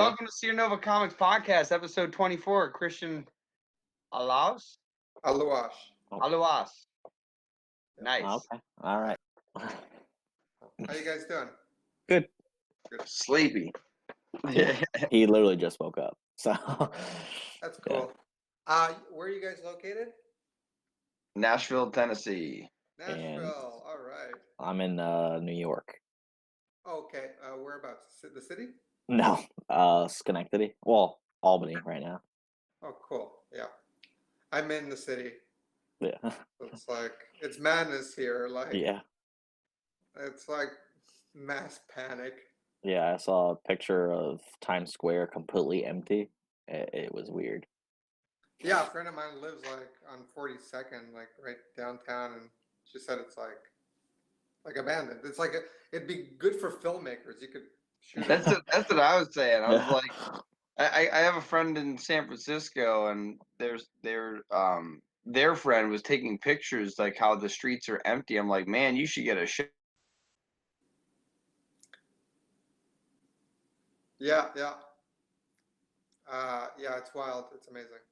welcome to Sierra Nova Comics Podcast, episode 24. Cristian Aluas? Aluas. Aluas. Nice. Okay. All right. How you guys doing? Good. Sleepy. He literally just woke up. So That's cool. Where are you guys located? Nashville, Tennessee. Nashville. All right. I'm in New York. Okay. Whereabouts? The city? No, Schenectady. Well, Albany right now. Oh, cool. Yeah. I'm in the city. Yeah. It's like, it's madness here. Like, Yeah. It's like mass panic. Yeah, I saw a picture of Times Square completely empty. It was weird. Yeah, a friend of mine lives like on 42nd, like right downtown, and she said it's like abandoned. It's like it'd be good for filmmakers. You could shoot. That's what I was saying. I was like, I have a friend in San Francisco, and their friend was taking pictures like how the streets are empty. I'm like, man, you should get a show. Yeah. Yeah, it's wild. It's amazing.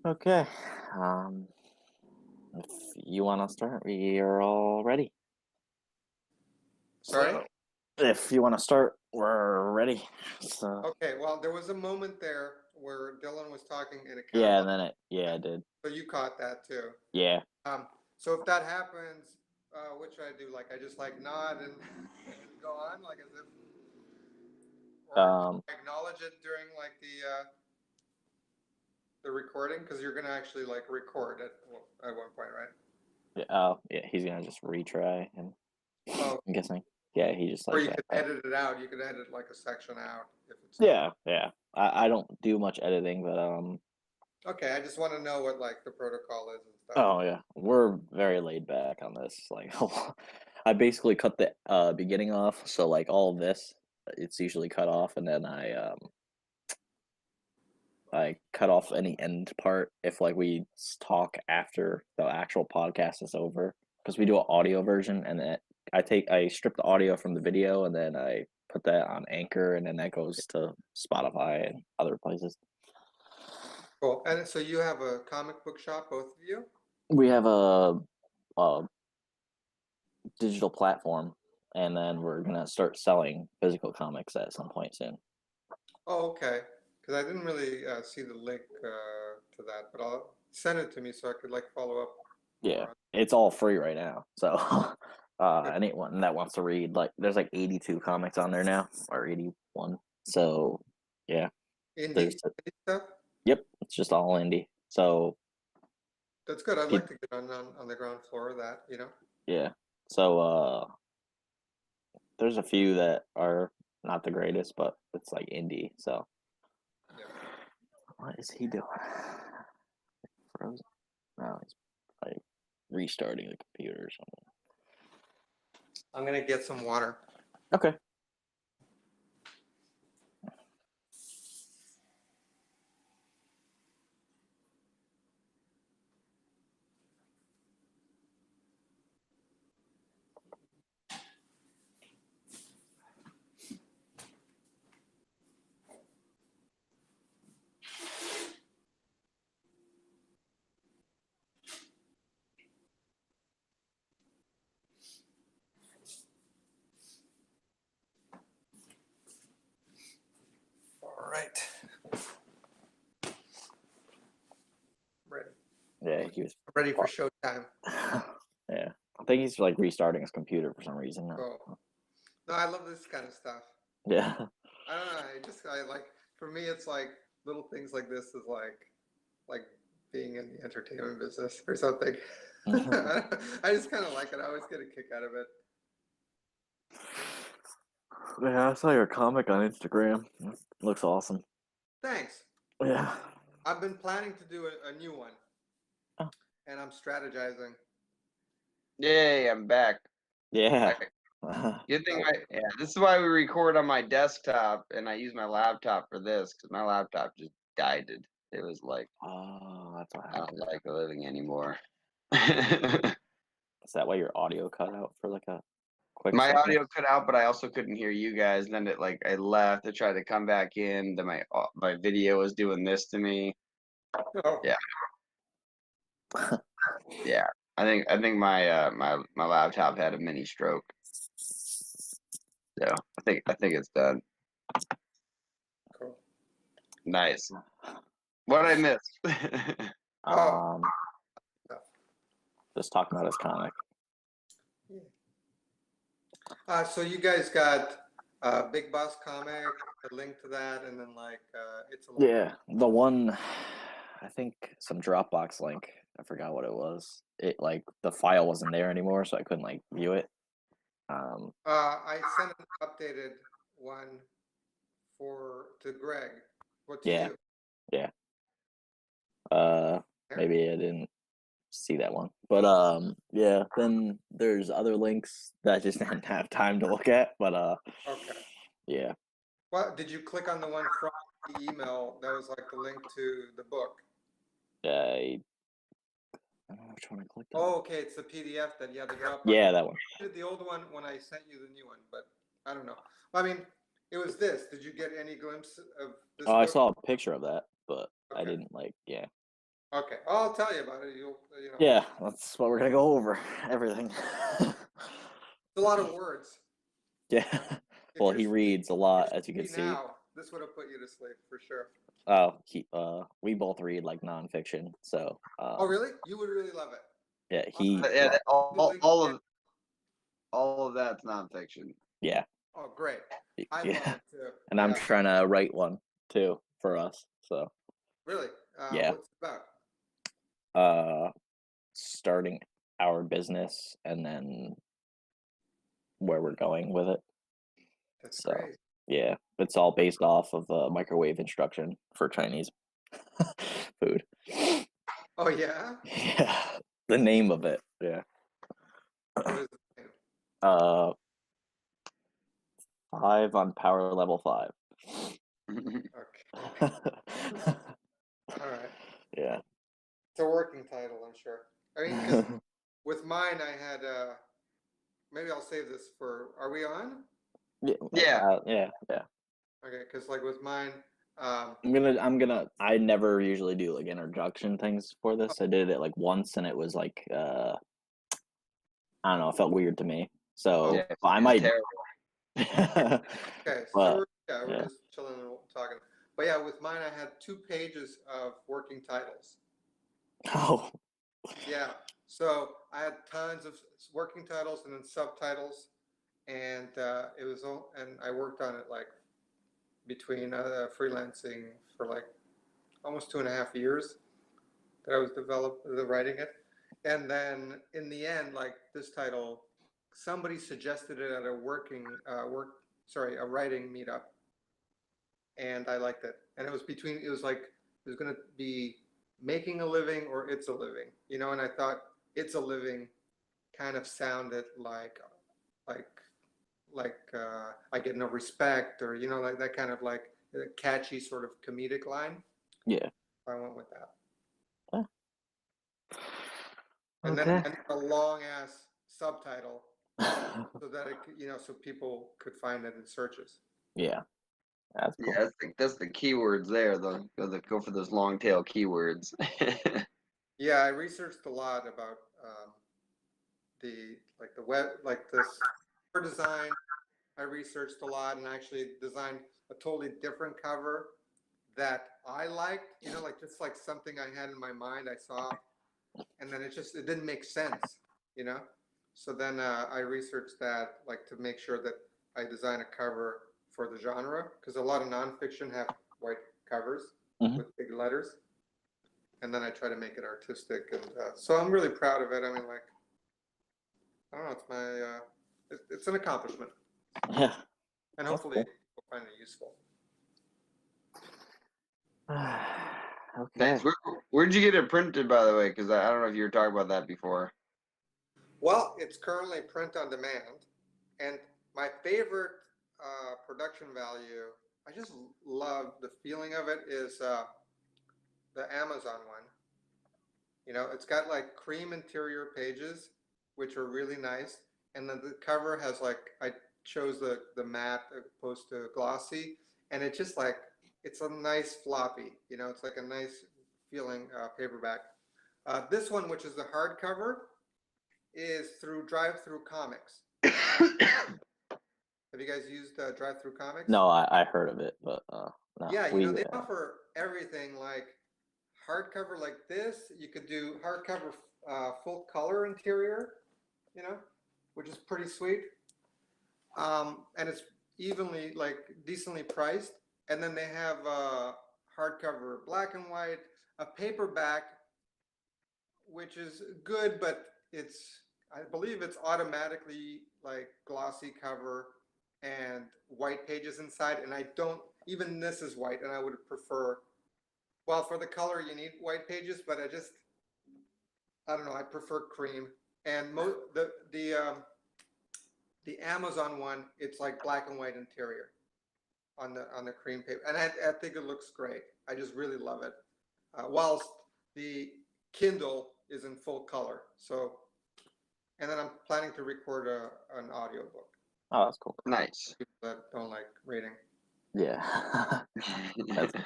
Okay. If you want to start, we are all ready. Sorry? If you want to start, we're ready. So. Okay, well, there was a moment there where Dylan was talking in a Yeah, camera. and then it did. So you caught that too. Yeah. So if that happens, what should I do? Like, I just like nod and go on, like as if, or acknowledge it during like the recording, because you're gonna actually like record at one point, right? Yeah. Yeah. He's gonna just retry, and I'm guessing. Yeah, he just like. Or you could edit it out. You could edit like a section out if it's. Yeah. I don't do much editing, but Okay, I just want to know what like the protocol is and stuff. Oh yeah, we're very laid back on this. Like, I basically cut the beginning off, so like all of this, it's usually cut off, and then I cut off any end part if like we talk after the actual podcast is over, because we do an audio version, and then I strip the audio from the video, and then I put that on Anchor, and then that goes to Spotify and other places. Cool. And so you have a comic book shop, both of you? We have a digital platform, and then we're gonna start selling physical comics at some point soon. Oh, okay. Because I didn't really see the link to that, but I'll send it to me so I could like follow up. Yeah, it's all free right now. So anyone that wants to read, like, there's like 82 comics on there now, or 81. So yeah, indie stuff. Yep, it's just all indie. So that's good. I'd like to get on the ground floor of that, you know. Yeah. So there's a few that are not the greatest, but it's like indie. So yeah. What is he doing? Frozen? No, he's like restarting the computer or something. I'm gonna get some water. Okay. All right. Ready. Yeah, he was ready for showtime. Yeah, I think he's like restarting his computer for some reason. Oh. No, I love this kind of stuff. Yeah. I don't know. I like, for me, it's like little things like this is like being in the entertainment business or something. I just kind of like it. I always get a kick out of it. Yeah, I saw your comic on Instagram. It looks awesome. Thanks. Yeah. I've been planning to do a new one. Oh. And I'm strategizing. Yay, I'm back. Yeah. Good thing this is why we record on my desktop, and I use my laptop for this, because my laptop just died. It was like, oh, that's why I don't like living anymore. Is that why your audio cut out for like a quick My second. audio cut out, but I also couldn't hear you guys. And then I left. I tried to come back in. Then my video was doing this to me. Oh, Yeah. Yeah. I think my my laptop had a mini stroke. So I think it's done. cool. Nice. What I missed? Oh. Just talking about his comic. So you guys got Big Boss comic, a link to that, and then like it's a Yeah, the one, I think some Dropbox link. I forgot what it was. It like the file wasn't there anymore, so I couldn't like view it. I sent an updated one to Greg. What to Yeah. you? Yeah. Maybe I didn't see that one, but yeah. Then there's other links that I just didn't have time to look at, but Okay. yeah. Well, did you click on the one from the email that was like the link to the book? I don't know which one I clicked on. Oh, okay. It's the PDF that you had to drop. Yeah, that one. I did the old one when I sent you the new one, but I don't know. I mean, it was this. Did you get any glimpse of this? Oh, I book? saw a picture of that, but I Okay. didn't like. Yeah. Okay, I'll tell you about it. You know. Yeah, that's what we're gonna go over. Everything. It's a lot of words. Yeah. If Well, you're he reads a lot, sleepy as you can see. now, this would have put you to sleep for sure. Oh, we both read like nonfiction, so. Oh, really? You would really love it. Yeah, he. Yeah, all of that's nonfiction. Yeah. Oh, great. I love Yeah. it too. And I'm Yeah. trying to write one too for us. So. Really? Yeah. What's it about? Starting our business and then where we're going with it. That's So great. yeah, it's all based off of microwave instruction for Chinese food. Oh, yeah? Yeah, the name of it. Yeah. What is the name? 5 on power level 5. Okay. All right. Yeah. It's a working title, I'm sure. I mean, 'cause with mine, I had, maybe I'll save this for, are we on? Yeah. Yeah. Okay, because like with mine, I never usually do like introduction things for this. I did it like once and it was like, I don't know, it felt weird to me. So Yeah, I it's might. terrible. okay, so But, we're yeah. just chilling and talking. But yeah, with mine, I had 2 pages of working titles. Oh, Yeah, so I had tons of working titles and then subtitles, and it was all, and I worked on it like between freelancing for like almost 2.5 years that I was writing it, and then in the end, like this title, somebody suggested it at a a writing meetup, and I liked it, and it was going to be making a living or it's a living, and I thought it's a living kind of sounded like I get no respect, or like that kind of like a catchy sort of comedic line. yeah. I went with that. Oh. And Okay. then a long ass subtitle so that it could, so people could find it in searches. Yeah. That's cool. Yeah, that's the keywords there. Go for those long tail keywords. Yeah, I researched a lot about the web, like this cover design. I researched a lot and actually designed a totally different cover that I liked, like just like something I had in my mind, I saw, and then it didn't make sense, So then I researched that, like to make sure that I design a cover for the genre, because a lot of nonfiction have white covers with big letters, and then I try to make it artistic, and so I'm really proud of it. I mean, like, I don't know, it's my it's an accomplishment, Yeah. and hopefully people find it useful. Okay. Thanks. Where'd you get it printed, by the way? Because I don't know if you were talking about that before. Well, it's currently print on demand, and my favorite production value, I just love the feeling of it, is the Amazon one. It's got like cream interior pages, which are really nice. and then the cover has like, I chose the matte opposed to glossy, and it just like, it's a nice floppy, you know, it's like a nice feeling paperback. This one, which is the hardcover, is through Drive-Through Comics. Have you guys used Drive-Through Comics? No, I heard of it, but no. Yeah, you know, they offer everything, like hardcover like this. You could do hardcover full color interior, you know, which is pretty sweet. And it's evenly, like, decently priced. And then they have hardcover black and white, a paperback, which is good, but I believe it's automatically like glossy cover and white pages inside. And I don't, even this is white, and I would prefer, well, for the color you need white pages, but I don't know, I prefer cream. And the Amazon one, it's like black and white interior on the cream paper, and I think it looks great. I just really love it. Whilst the Kindle is in full color. So, and then I'm planning to record an audiobook. Oh, that's cool. Nice. People that don't like reading. Yeah,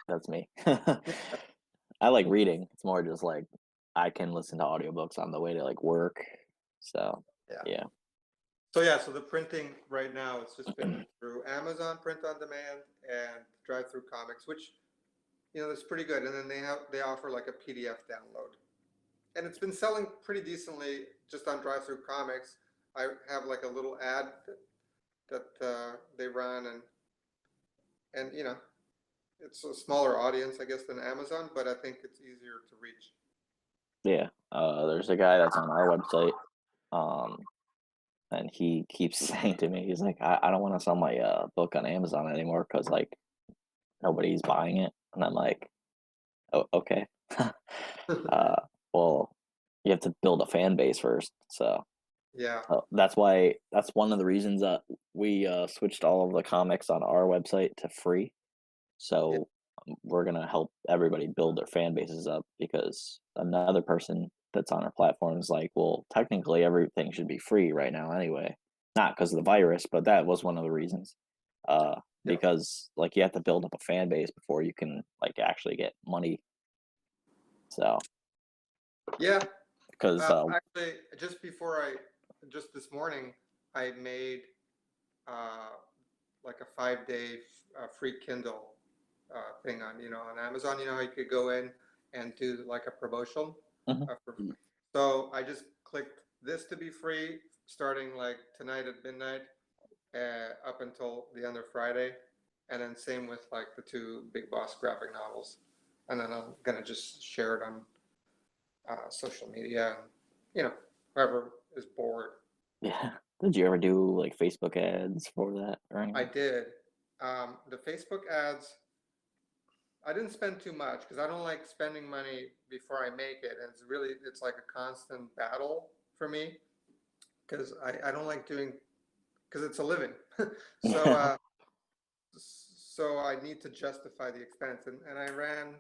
that's me. I like reading. It's more just like I can listen to audiobooks on the way to like work. So yeah. So the printing right now, it's just been through Amazon Print on Demand and Drive-Through Comics, which, you know, that's pretty good. And then they offer like a PDF download, and it's been selling pretty decently just on Drive-Through Comics. I have like a little ad that they run, and you know, it's a smaller audience, I guess, than Amazon, but I think it's easier to reach. Yeah, there's a guy that's on our website, and he keeps saying to me, he's like, I don't want to sell my book on Amazon anymore because like nobody's buying it, and I'm like, oh, okay. Well, you have to build a fan base first, so yeah, that's one of the reasons that we switched all of the comics on our website to free. So we're gonna help everybody build their fan bases up, because another person that's on our platform is like, well, technically everything should be free right now anyway. Not because of the virus, but that was one of the reasons. Because like you have to build up a fan base before you can like actually get money. So yeah. because actually, just this morning, I made like a 5-day free Kindle thing on Amazon. You know how you could go in and do like a promotion. So I just clicked this to be free, starting like tonight at midnight, up until the end of Friday, and then same with like the 2 Big Boss graphic novels, and then I'm gonna just share it on social media, and you know, whoever is bored. Yeah. Did you ever do like Facebook ads for that or anything? I did. The Facebook ads, I didn't spend too much because I don't like spending money before I make it. And it's like a constant battle for me, because I don't like doing, because it's a living. So, so I need to justify the expense. And I ran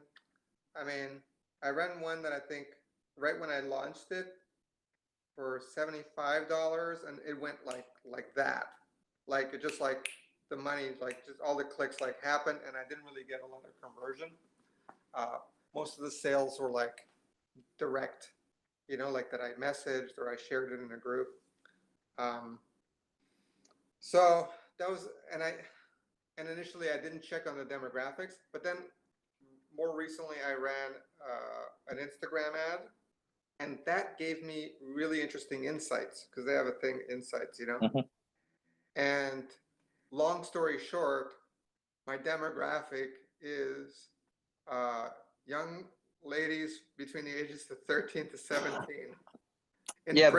one that I think right when I launched it for $75, and it went like that. Like it just like the money, like just all the clicks like happened, and I didn't really get a lot of conversion. Most of the sales were like direct, you know, like that I messaged or I shared it in a group. So that was, and initially I didn't check on the demographics, but then more recently I ran an Instagram ad, and that gave me really interesting insights, because they have a thing, insights, you know. And long story short, my demographic is young ladies between the ages of 13 to 17. Yeah,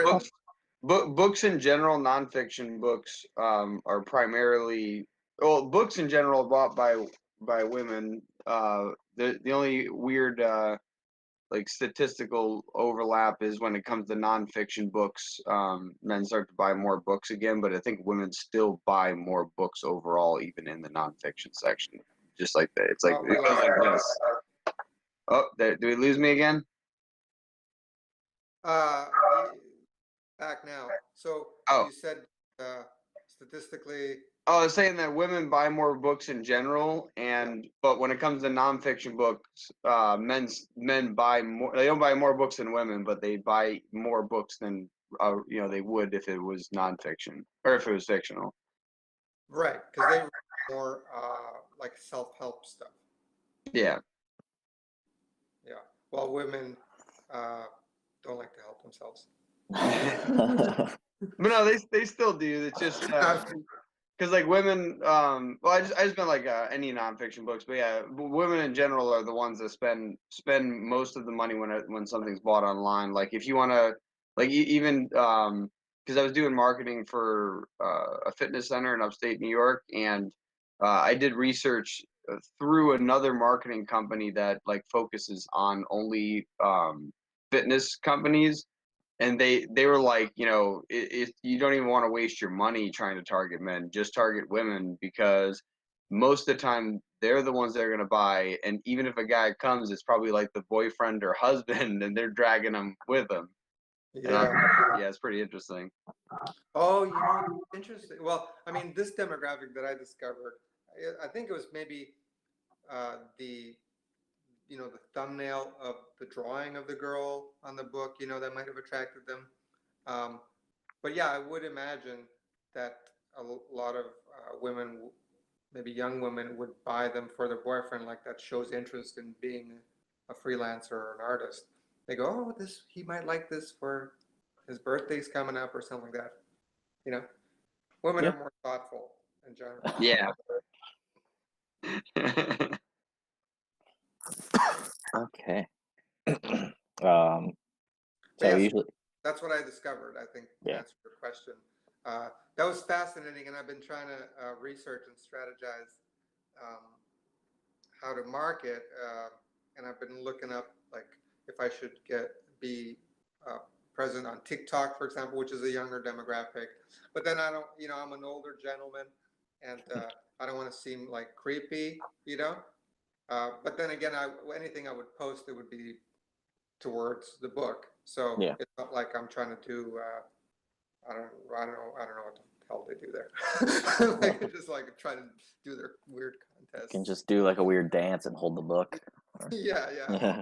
books in general, nonfiction books are primarily, well, books in general bought by women. The only weird like statistical overlap is when it comes to nonfiction books. Men start to buy more books again, but I think women still buy more books overall, even in the nonfiction section. Just like that, it's like it goes like this. Oh, do we lose me again? back now. So Oh. you said statistically. Oh, I was saying that women buy more books in general, but when it comes to nonfiction books, men buy more. They don't buy more books than women, but they buy more books than they would if it was nonfiction or if it was fictional. Right, because they read more like self-help stuff. Yeah. Yeah. While women don't like to help themselves. But no, they still do. It's just because like women, well, I just meant like any nonfiction books, but yeah, women in general are the ones that spend most of the money when something's bought online. Like if you want to, like even because I was doing marketing for a fitness center in upstate New York, and I did research through another marketing company that like focuses on only fitness companies. And they were like, if you don't even want to waste your money trying to target men, just target women, because most of the time they're the ones that are going to buy. And even if a guy comes, it's probably like the boyfriend or husband, and they're dragging them with them. Yeah. Yeah, it's pretty interesting. Oh, interesting. Well, I mean, this demographic that I discovered, I think it was maybe the thumbnail of the drawing of the girl on the book, that might have attracted them. But yeah, I would imagine that a lot of women, maybe young women, would buy them for their boyfriend. Like that shows interest in being a freelancer or an artist. They go, oh, he might like this for his birthday's coming up or something like that. Women are more thoughtful in general. Yeah. Okay. So yes, usually that's what I discovered, I think, to answer your question. That was fascinating, and I've been trying to research and strategize how to market, and I've been looking up like if I should be present on TikTok, for example, which is a younger demographic. But then I don't, I'm an older gentleman, and I don't want to seem like creepy, But then again, anything I would post, it would be towards the book. So it's not like I'm trying to do. I don't know what the hell they do there. Like just like trying to do their weird contests. You can just do like a weird dance and hold the book. Yeah.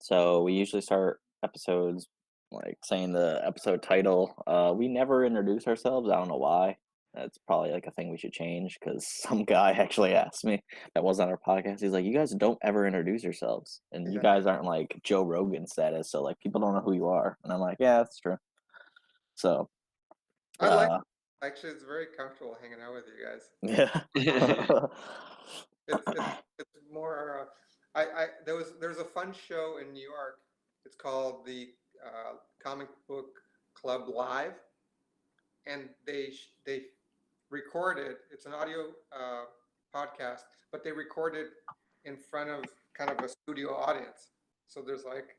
So we usually start episodes like saying the episode title. We never introduce ourselves. I don't know why. That's probably like a thing we should change, because some guy actually asked me that was on our podcast. He's like, you guys don't ever introduce yourselves, and you guys aren't like Joe Rogan status, so like people don't know who you are. And I'm like, yeah, that's true. So I like actually it's very comfortable hanging out with you guys. Yeah. It's more there's a fun show in New York. It's called the Comic Book Club Live, and they record it. It's an audio podcast, but they record it in front of kind of a studio audience. So there's like,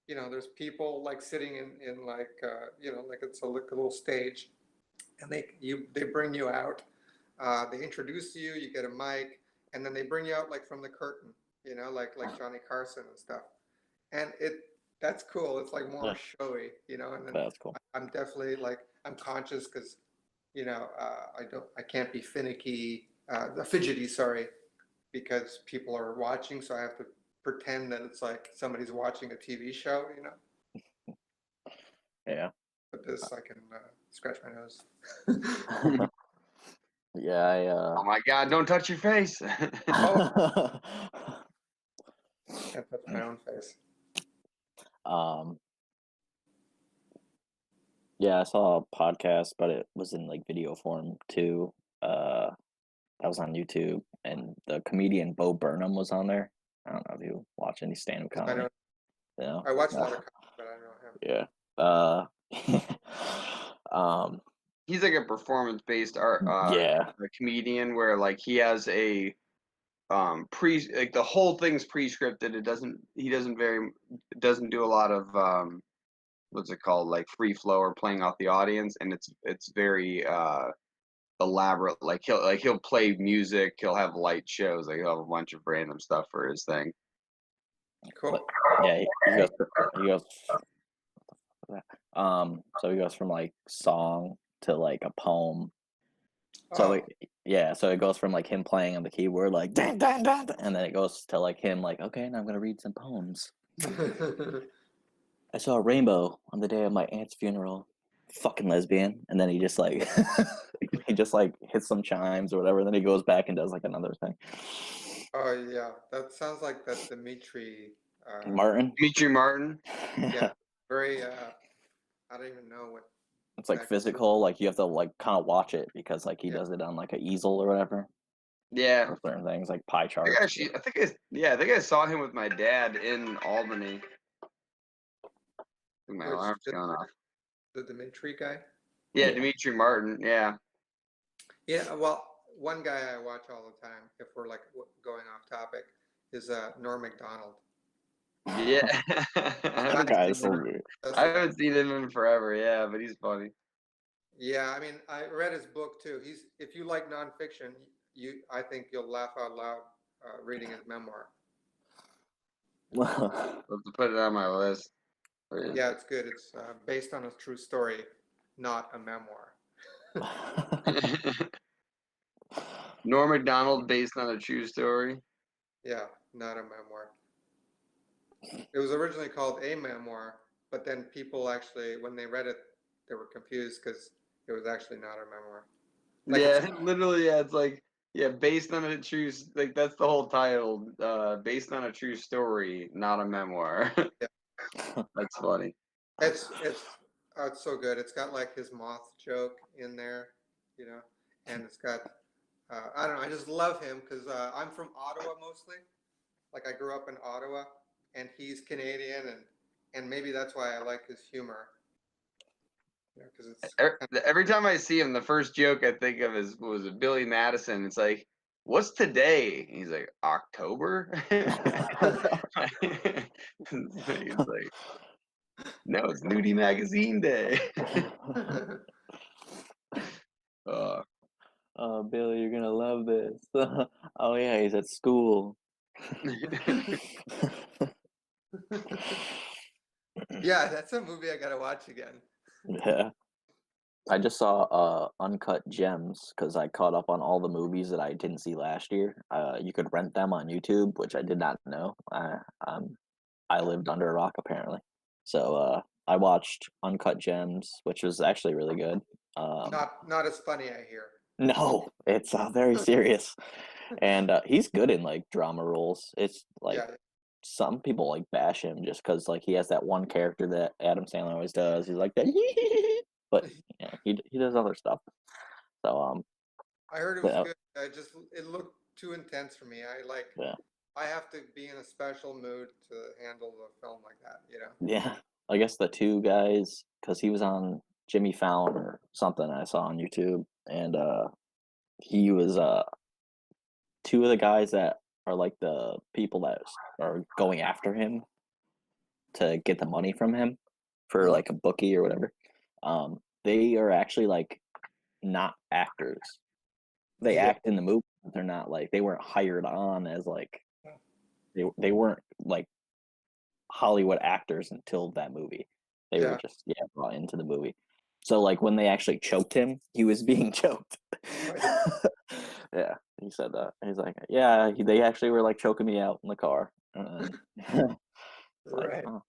there's people like sitting in like like it's like a little stage, and they bring you out. They introduce you. You get a mic, and then they bring you out like from the curtain. Like Johnny Carson and stuff. And that's cool. It's like more showy, and then that's cool. I'm definitely like, I'm conscious because, I can't be fidgety, because people are watching. So I have to pretend that it's like somebody's watching a TV show, Yeah. But this, I can scratch my nose. Yeah, Oh my God! Don't touch your face. Oh. Can't touch my own face. Yeah, I saw a podcast, but it was in like video form too. That was on YouTube, and the comedian Bo Burnham was on there. I don't know if you watch any stand-up comedy. I watch a lot of comedy, but I don't know him. Yeah. He's like a performance-based art a comedian where like he has a like the whole thing's pre-scripted. He doesn't do a lot of what's it called, like free flow or playing off the audience, and it's very elaborate. Like he'll play music, he'll have light shows, like he'll have a bunch of random stuff for his thing. Cool. But, yeah, he goes So he goes from like song to like a poem. So Oh, so it goes from like him playing on the keyboard like dun, dun, dun, dun, and then it goes to like him like, okay, now I'm gonna read some poems. I saw a rainbow on the day of my aunt's funeral. Fucking lesbian. And then he just like he just like hits some chimes or whatever, and then he goes back and does like another thing. oh yeah, that sounds like that Dimitri. Martin. Dimitri Martin. Yeah, very. I don't even know what. It's like physical, like you have to like kind of watch it because like he does it on like an easel or whatever. Yeah. Or certain things like pie I charts. think I saw him with my dad in Albany. My alarm's going off. The Dimitri guy. Yeah, Dimitri Martin. Yeah. Yeah, well, one guy I watch all the time, if we're like going off topic, is Norm Macdonald. Yeah. That guy is so good. I haven't seen him in forever. Yeah, but he's funny. Yeah, I mean, I read his book too. If you like nonfiction, I think you'll laugh out loud reading his memoir. I'll have to put it on my list. Yeah, it's good. It's based on a true story, not a memoir. Norm Macdonald, based on a true story. Yeah, not a memoir. It was originally called a memoir, but then people actually, when they read it, they were confused because it was actually not a memoir. Like Literally, it's like, based on a true, like that's the whole title, based on a true story, not a memoir. Yeah. That's funny. It's so good. It's got like his moth joke in there, and it's got I don't know. I just love him because I'm from Ottawa mostly. Like I grew up in Ottawa, and he's Canadian, and maybe that's why I like his humor. Because it's Every time I see him, the first joke I think of was Billy Madison. It's like, what's today? He's like, October. He's like, no, it's Nudie Magazine Day. Billy, you're gonna love this. Oh yeah, he's at school. yeah, that's a movie I gotta watch again. Yeah. I just saw Uncut Gems because I caught up on all the movies that I didn't see last year. You could rent them on YouTube, which I did not know. I lived under a rock apparently. So I watched Uncut Gems, which was actually really good. Not as funny, I hear. No, it's very serious, and he's good in like drama roles. It's like some people like bash him just because like he has that one character that Adam Sandler always does. He's like that, but yeah, he does other stuff. So I heard it was good. It looked too intense for me. I have to be in a special mood to handle a film like that. Yeah, I guess the two guys, because he was on Jimmy Fallon or something I saw on YouTube, and he was two of the guys that are like the people that are going after him to get the money from him for like a bookie or whatever. They are actually like not actors. They act in the movie, but they're not like they weren't hired on as like they weren't like Hollywood actors until that movie. They were just brought into the movie. So like when they actually choked him, he was being choked. Yeah, he said that. He's like, yeah, they actually were like choking me out in the car. Right. Like, oh.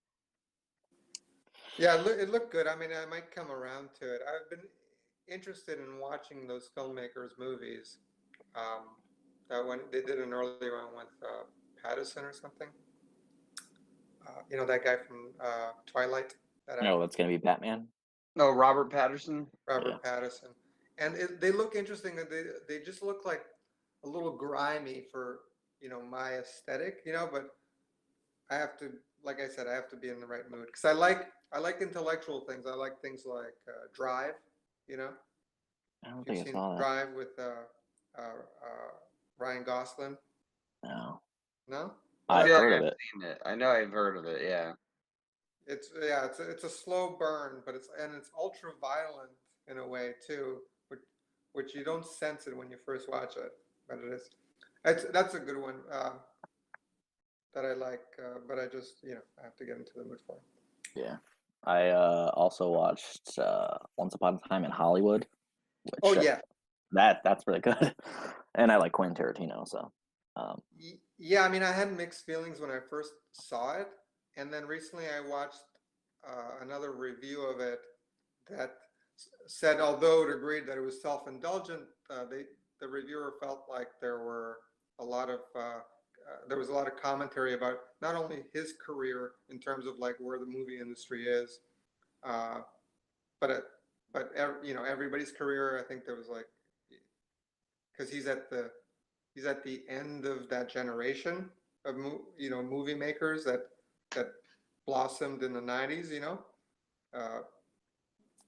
Yeah, it looked good. I mean, I might come around to it. I've been interested in watching those filmmakers' movies. That when they did an earlier one with Patterson or something. That guy from Twilight. No, that's gonna be Batman. No, Robert Patterson. Robert Patterson, and they look interesting. They just look like a little grimy for my aesthetic. But I have to, like I said, I have to be in the right mood because I like intellectual things. I like things like Drive. I don't You've think I seen saw that. Drive with Ryan Gosling? No. No? I've heard of I've it. seen it. I know I've heard of it. Yeah. It's a slow burn, but it's ultra violent in a way too, which you don't sense it when you first watch it, but it is. That's a good one that I like, but I just I have to get into the mood for it. Yeah, I also watched Once Upon a Time in Hollywood, Oh which yeah. that's really good, and I like Quentin Tarantino. So, Yeah, I mean, I had mixed feelings when I first saw it, and then recently I watched another review of it that said, although it agreed that it was self-indulgent, the reviewer felt like there was a lot of commentary about not only his career in terms of like where the movie industry is, uh, but everybody's career. I think there was like, because he's at the end of that generation of movie makers that blossomed in the 90s, uh,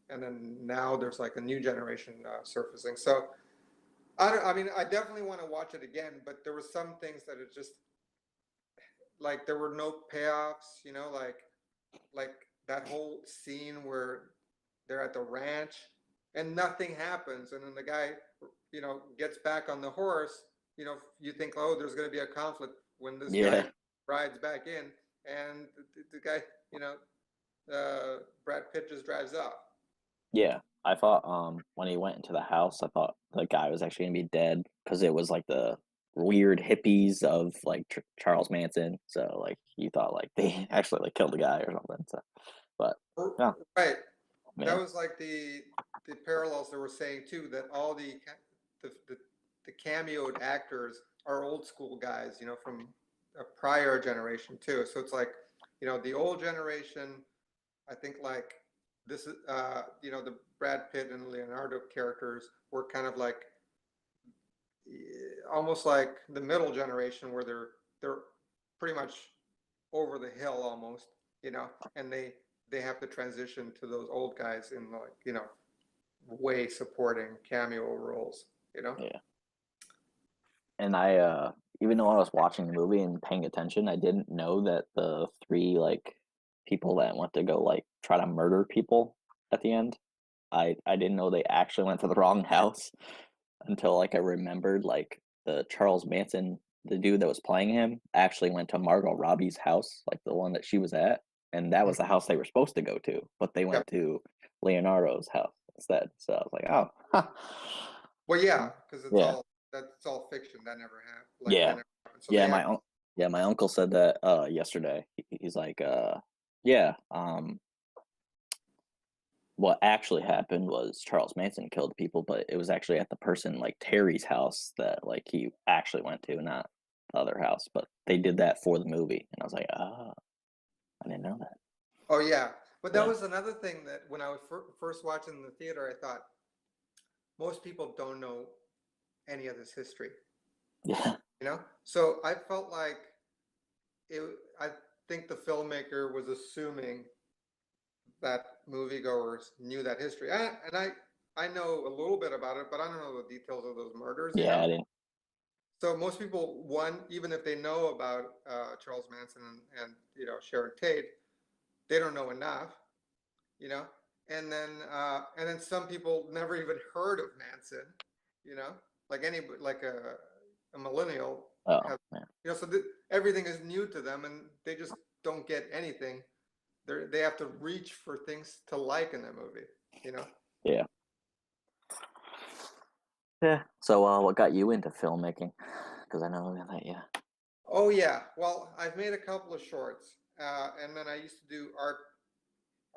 and then now there's like a new generation surfacing. So I mean, I definitely want to watch it again, but there were some things that it just, like, there were no payoffs, like that whole scene where they're at the ranch and nothing happens, and then the guy, gets back on the horse. You think, oh, there's going to be a conflict when this yeah, guy rides back in, and the guy, Brad Pitt just drives off. yeah. I thought when he went into the house, I thought the guy was actually gonna be dead because it was like the weird hippies of like Charles Manson. So like you thought like they actually like killed the guy or something. So, but yeah, Right. That yeah, was like the parallels they were saying too, that all the, the, the cameoed actors are old school guys, from a prior generation too. So it's like, the old generation, I think, like, this is, the Brad Pitt and Leonardo characters were kind of like almost like the middle generation, where they're pretty much over the hill almost, and they have to transition to those old guys in, like, way supporting cameo roles, yeah. And I even though I was watching the movie and paying attention, I didn't know that the three like people that went to go like try to murder people at the end. I didn't know they actually went to the wrong house until like I remembered like the Charles Manson, the dude that was playing him, actually went to Margot Robbie's house, like the one that she was at, and that was the house they were supposed to go to, but they Yep. went to Leonardo's house instead. So I was like, oh, huh. Well, yeah, because Yeah, that's all fiction. That never happened. Like, that yeah, never happened. So they yeah. have. Yeah, my uncle said that yesterday. He's like, yeah, what actually happened was Charles Manson killed people, but it was actually at the person like Terry's house that like he actually went to, not the other house. But they did that for the movie, and I was like, oh, I didn't know that. Oh yeah, but that Yeah, was another thing that when I was first watching in the theater, I thought most people don't know any of this history. yeah, So I felt like it. I think the filmmaker was assuming that moviegoers knew that history. I know a little bit about it, but I don't know the details of those murders. yeah. I didn't. So most people, one, even if they know about Charles Manson and Sharon Tate, they don't know enough. You know, and then some people never even heard of Manson. You know, like a millennial Oh, has. yeah, So everything is new to them, and they just don't get anything. They have to reach for things to like in that movie. You know. yeah, yeah. So, what got you into filmmaking? Because I know that, yeah. Oh yeah. Well, I've made a couple of shorts, and then I used to do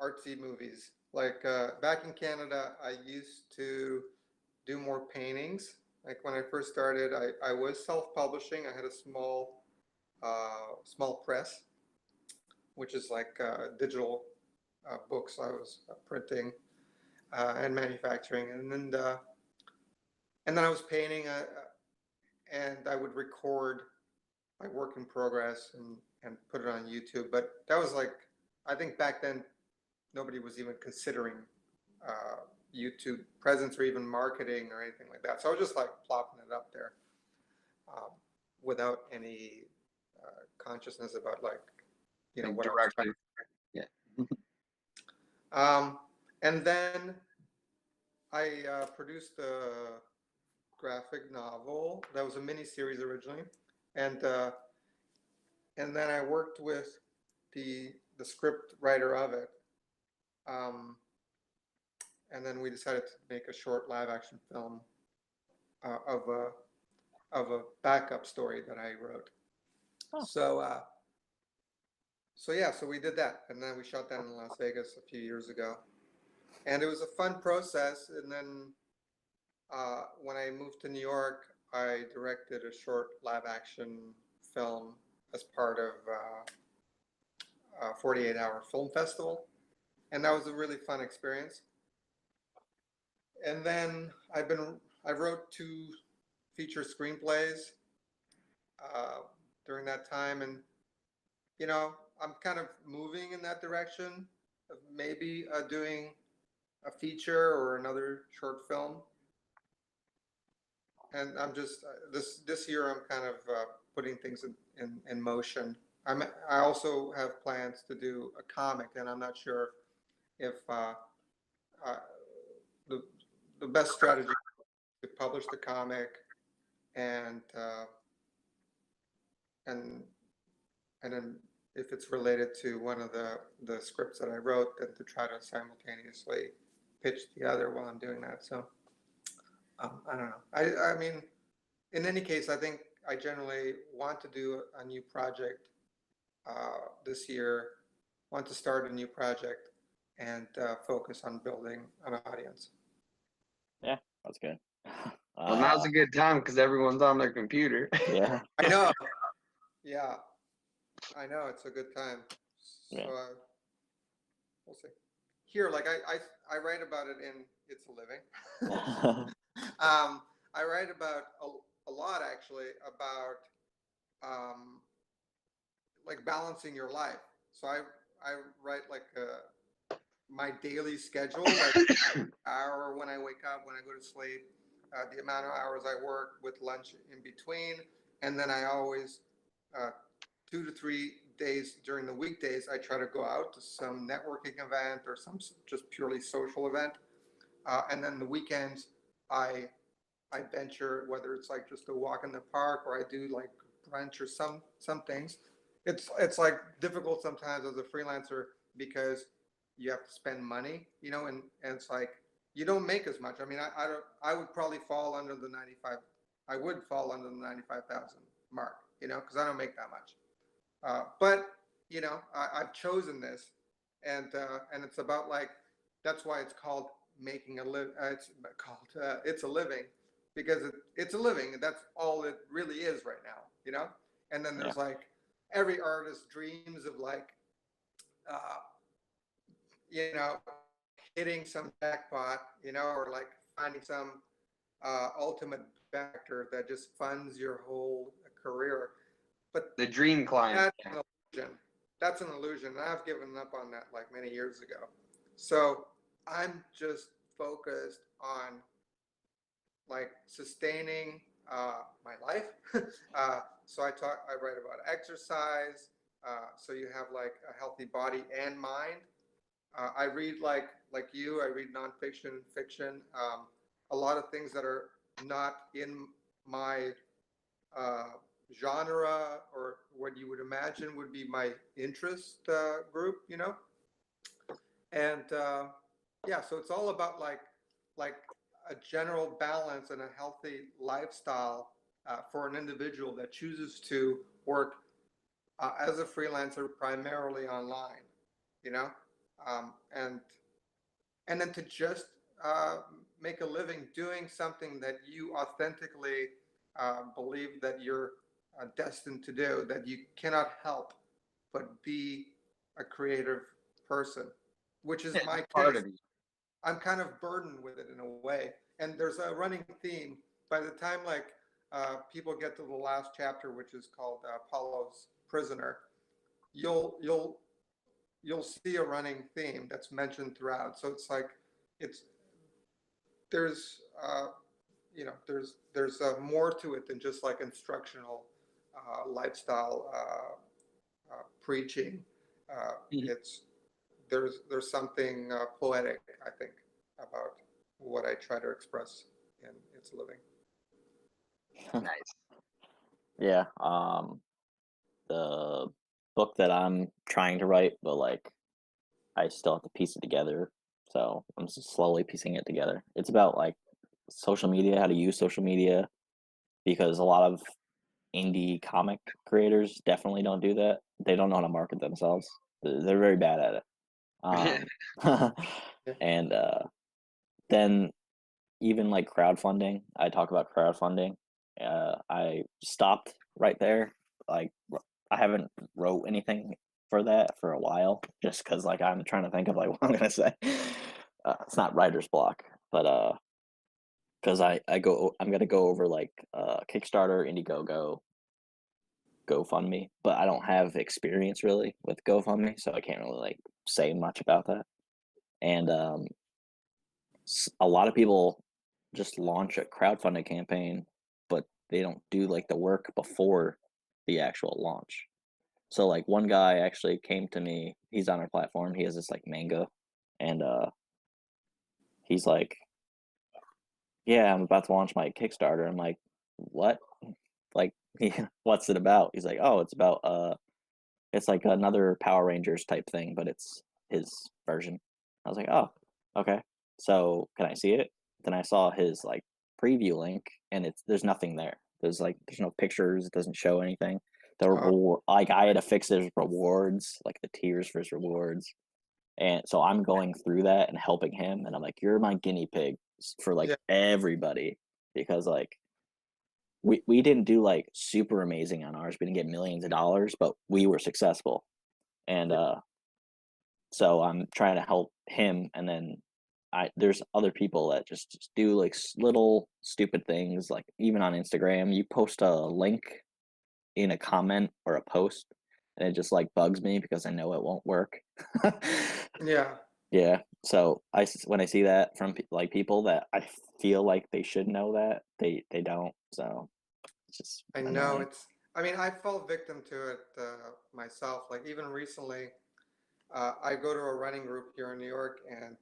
artsy movies. Like, back in Canada, I used to do more paintings. Like, when I first started, I was self-publishing. I had a small press, which is like digital books I was printing and manufacturing, and then I was painting, and I would record my work in progress and put it on YouTube. But that was like, I think back then nobody was even considering YouTube presence or even marketing or anything like that. So I was just like plopping it up there um, without any consciousness about, like, what I was trying. Directly. Yeah. And then I produced a graphic novel that was a mini series originally, and then I worked with the script writer of it, And then we decided to make a short live action film of a backup story that I wrote. Oh. So we did that, and then we shot that in Las Vegas a few years ago, and it was a fun process. And then when I moved to New York, I directed a short live action film as part of a 48-hour film festival, and that was a really fun experience. And then I wrote 2 feature screenplays during that time, and I'm kind of moving in that direction of maybe doing a feature or another short film. And I'm just this year I'm kind of putting things in motion. I also have plans to do a comic, and I'm not sure if the best strategy is to publish the comic and then if it's related to one of the scripts that I wrote, then to try to simultaneously pitch the other while I'm doing that. So I don't know. I mean, in any case, I think I generally want to do a new project this year, want to start a new project and focus on building an audience. Yeah, that's good. Well, now's a good time because everyone's on their computer. Yeah. I know. Yeah, I know. It's a good time. So Yeah. We'll see. Here, like I write about it in It's a Living. I write about a lot actually about like balancing your life. So I write like my daily schedule, like hour when I wake up, when I go to sleep, the amount of hours I work with lunch in between, and then I always 2 to 3 days during the weekdays I try to go out to some networking event or some just purely social event, and then the weekends I venture, whether it's like just a walk in the park or I do like brunch or some things. It's like difficult sometimes as a freelancer because you have to spend money, and it's like you don't make as much. I mean, I would probably fall under the 95. I would fall under the 95,000 mark, because I don't make that much. But I've chosen this, and it's about like that's why it's called making a live. It's called It's a Living, because it's a living. That's all it really is right now, And then there's like every artist dreams of like, hitting some jackpot, or like finding some ultimate benefactor that just funds your whole career. But the dream client. That's an illusion. That's an illusion. And I've given up on that like many years ago. So I'm just focused on like sustaining my life. So I write about exercise. So you have like a healthy body and mind. I read like you. I read nonfiction, fiction. A lot of things that are not in my genre or what you would imagine would be my interest group, and so it's all about like a general balance and a healthy lifestyle for an individual that chooses to work as a freelancer primarily online, and then to just make a living doing something that you authentically believe that you're destined to do, that you cannot help but be a creative person, which is my case. I'm kind of burdened with it in a way. And there's a running theme. By the time like people get to the last chapter, which is called Paulo's Prisoner, you'll see a running theme that's mentioned throughout. So it's like there's more to it than just like instructional lifestyle preaching. There's something poetic, I think, about what I try to express in It's a Living. Nice. Yeah. The book that I'm trying to write, but like I still have to piece it together. So I'm just slowly piecing it together. It's about like social media, how to use social media, because a lot of indie comic creators definitely don't do that. They don't know how to market themselves. They're very bad at it. And then even like crowdfunding, I talk about crowdfunding. I stopped right there. Like I haven't wrote anything for that for a while, just because like I'm trying to think of like what I'm gonna say. It's not writer's block, but because I'm gonna go over like Kickstarter, Indiegogo, GoFundMe, but I don't have experience really with GoFundMe, so I can't really like say much about that. And a lot of people just launch a crowdfunding campaign, but they don't do like the work before the actual launch. So like one guy actually came to me, he's on our platform, he has this like manga, and he's like, yeah, I'm about to launch my Kickstarter. I'm like, what? Like, what's it about? He's like, oh, it's about it's like another Power Rangers type thing, but it's his version. I was like, oh, okay. So can I see it? Then I saw his like preview link, and there's nothing there. There's no pictures. It doesn't show anything. Like I had to fix his rewards, like the tiers for his rewards, and so I'm going through that and helping him. And I'm like, you're my guinea pig for like everybody, because like we didn't do like super amazing on ours. We didn't get millions of dollars, but we were successful. And so I'm trying to help him, and then there's other people that just do like little stupid things, like even on Instagram, you post a link in a comment or a post, and it just like bugs me because I know it won't work. Yeah. So when I see that from like people that I feel like they should know that, they don't. So it's just I know I fell victim to it myself. Like even recently, I go to a running group here in New York, and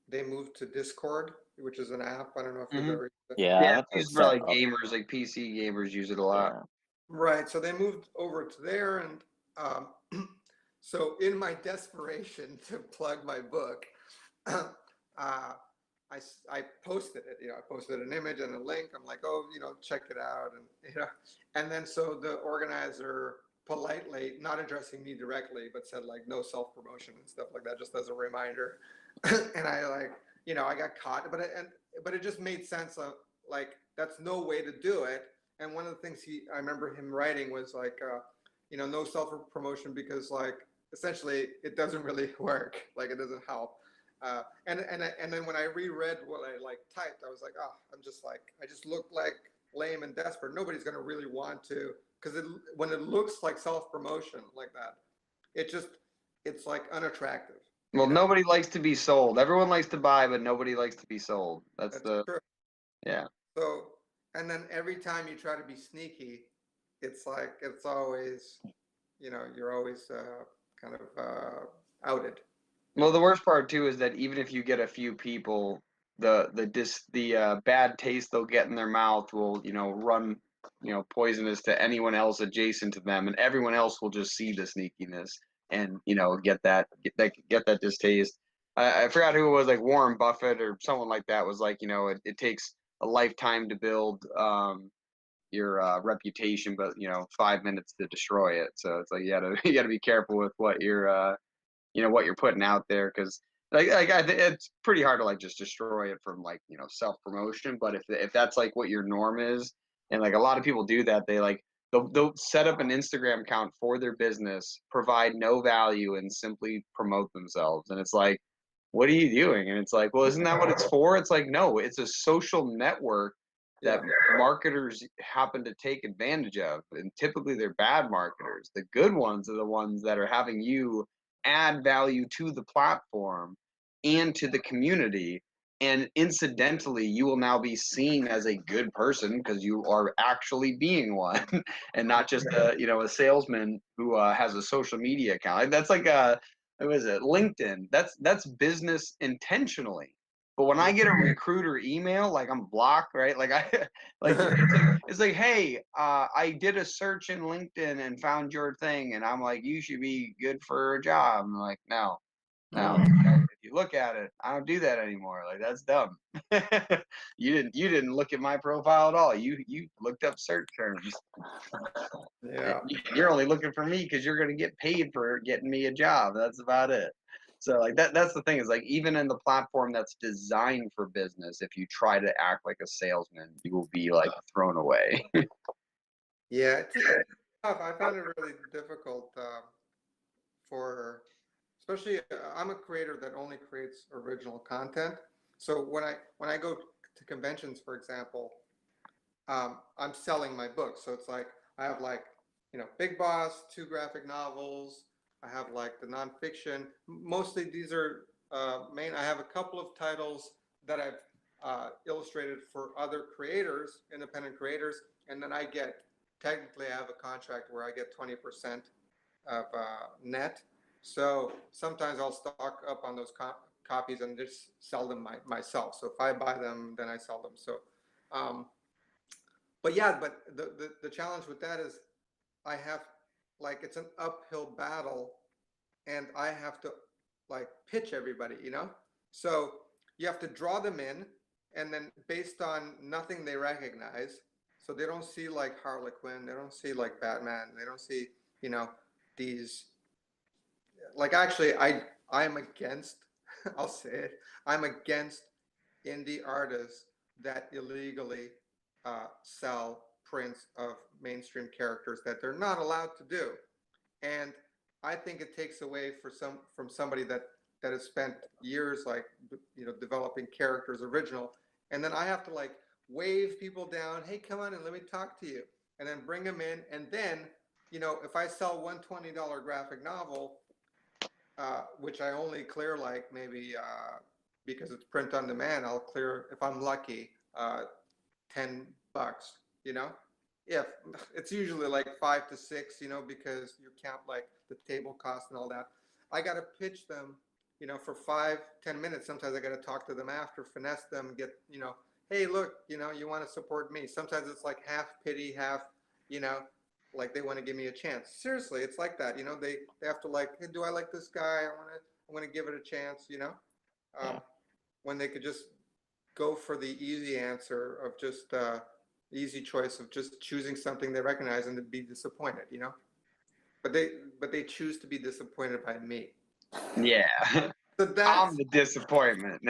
they moved to Discord, which is an app. I don't know if you've ever used it. Yeah, it's used for like gamers, like PC gamers use it a lot. Yeah. Right. So they moved over to there, and so in my desperation to plug my book, I posted it. I posted an image and a link. I'm like, oh, check it out, and then so the organizer politely, not addressing me directly, but said like no self promotion and stuff like that, just as a reminder. And I I got caught, but it just made sense of like that's no way to do it. And one of the things I remember him writing was like, no self promotion, because like essentially it doesn't really work, like it doesn't help. And then when I reread what I like typed, I was like, oh, I just look like lame and desperate. Nobody's gonna really want to, because when it looks like self promotion like that, it's like unattractive. Well, nobody likes to be sold. Everyone likes to buy, but nobody likes to be sold. That's true. Yeah. So, and then every time you try to be sneaky, it's like it's always, you're always kind of outed. Well, the worst part too is that even if you get a few people, the bad taste they'll get in their mouth will run poisonous to anyone else adjacent to them, and everyone else will just see the sneakiness and get that distaste. I forgot who it was, like Warren Buffett or someone like that was like, it takes a lifetime to build your reputation, but 5 minutes to destroy it. So it's like you gotta be careful with what you're what you're putting out there, because like I think it's pretty hard to like just destroy it from like self promotion. But if that's like what your norm is, and like a lot of people do that, they'll set up an Instagram account for their business, provide no value, and simply promote themselves. And it's like, what are you doing? And it's like, well, isn't that what it's for? It's like, no, it's a social network that marketers happen to take advantage of, and typically they're bad marketers. The good ones are the ones that are having you add value to the platform and to the community, and incidentally you will now be seen as a good person because you are actually being one and not just a salesman who has a social media account. That's like what is it, LinkedIn? That's business intentionally. But when I get a recruiter email, like I'm blocked, right? Like it's like, hey, I did a search in LinkedIn and found your thing, and I'm like, you should be good for a job. I'm like, no, Now, if you look at it, I don't do that anymore. Like, that's dumb. You didn't look at my profile at all. You looked up search terms. Yeah. You're only looking for me because you're going to get paid for getting me a job. That's about it. So like that's the thing, is like, even in the platform that's designed for business, if you try to act like a salesman, you will be like thrown away. Yeah, it's tough. I found it really difficult for, especially I'm a creator that only creates original content. So when I go to conventions, for example, I'm selling my books. So it's like I have like, Big Boss, 2 graphic novels. I have like the nonfiction. Mostly these are main. I have a couple of titles that I've illustrated for other creators, independent creators, and then technically I have a contract where I get 20% of net. So sometimes I'll stock up on those copies and just sell them myself. So if I buy them, then I sell them. So, but the challenge with that is I have, like, it's an uphill battle, and I have to like pitch everybody, So you have to draw them in, and then based on nothing they recognize, so they don't see like Harley Quinn, they don't see like Batman, they don't see, these, like, actually I'm against, I'll say it, I'm against indie artists that illegally sell prints of mainstream characters that they're not allowed to do. And I think it takes away from somebody that has spent years, like, developing characters original, and then I have to like wave people down, hey, come on and let me talk to you, and then bring them in, and then if I sell one $20 graphic novel, which I only clear like maybe because it's print on demand, I'll clear, if I'm lucky, $10. If it's usually like 5 to 6, because you count like the table cost and all that. I got to pitch them, for 5-10 minutes. Sometimes I got to talk to them after, finesse them, get, hey, look, you want to support me. Sometimes it's like half pity, half, like they want to give me a chance. Seriously, it's like that. They have to like, hey, do I like this guy? I want to give it a chance, when they could just go for the easy answer of just easy choice of just choosing something they recognize and to be disappointed, but they choose to be disappointed by me. Yeah. So I'm the disappointment.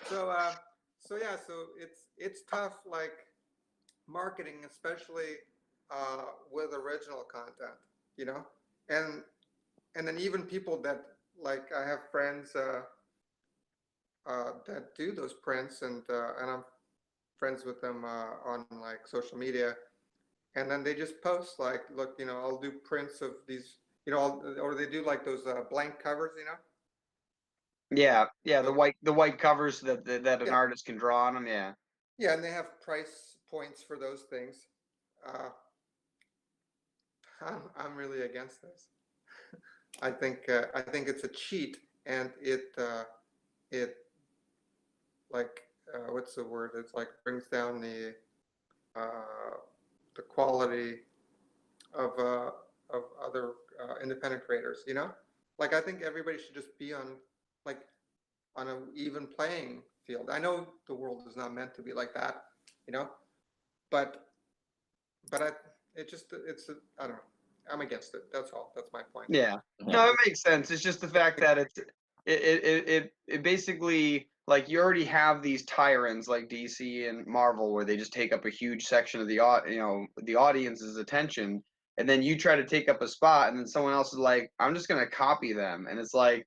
So it's tough, like, marketing, especially with original content, and then even people that, like, I have friends that do those prints, and I'm friends with them on like social media, and then they just post like, look, I'll do prints of these, or they do like those blank covers, Yeah, the white covers that an Yeah. artist can draw on them. Yeah. Yeah, and they have price points for those things. I'm really against this. I think it's a cheat, and it like, what's the word? It's like brings down the quality of other independent creators. Like, I think everybody should just be on an even playing field. I know the world is not meant to be like that, but I don't know. I'm against it. That's all. That's my point. Yeah. No, it makes sense. It's just the fact that it basically, like, you already have these tyrants like DC and Marvel where they just take up a huge section of the audience's attention, and then you try to take up a spot, and then someone else is like, I'm just gonna copy them, and it's like,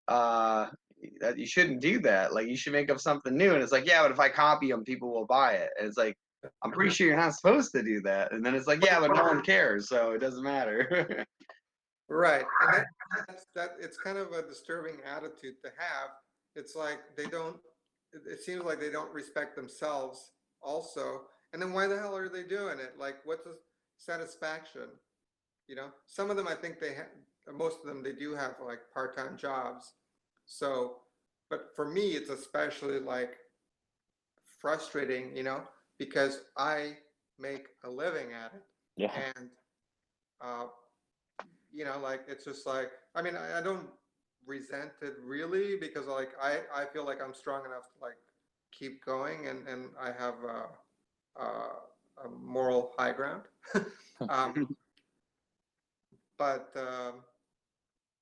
that you shouldn't do that. Like, you should make up something new. And it's like, yeah, but if I copy them, people will buy it. And it's like, I'm pretty sure you're not supposed to do that. And then it's like, yeah, but no one cares, so it doesn't matter. Right. And that it's kind of a disturbing attitude to have. It's like it seems like they don't respect themselves also. And then why the hell are they doing it? Like, what's the satisfaction? Some of them, I think most of them, they do have like part-time jobs. So, but for me, it's especially like frustrating, because I make a living at it. Yeah. And you know, like it's just like, I mean, I don't resent it really, because like I feel like I'm strong enough to like keep going, and I have a moral high ground. But I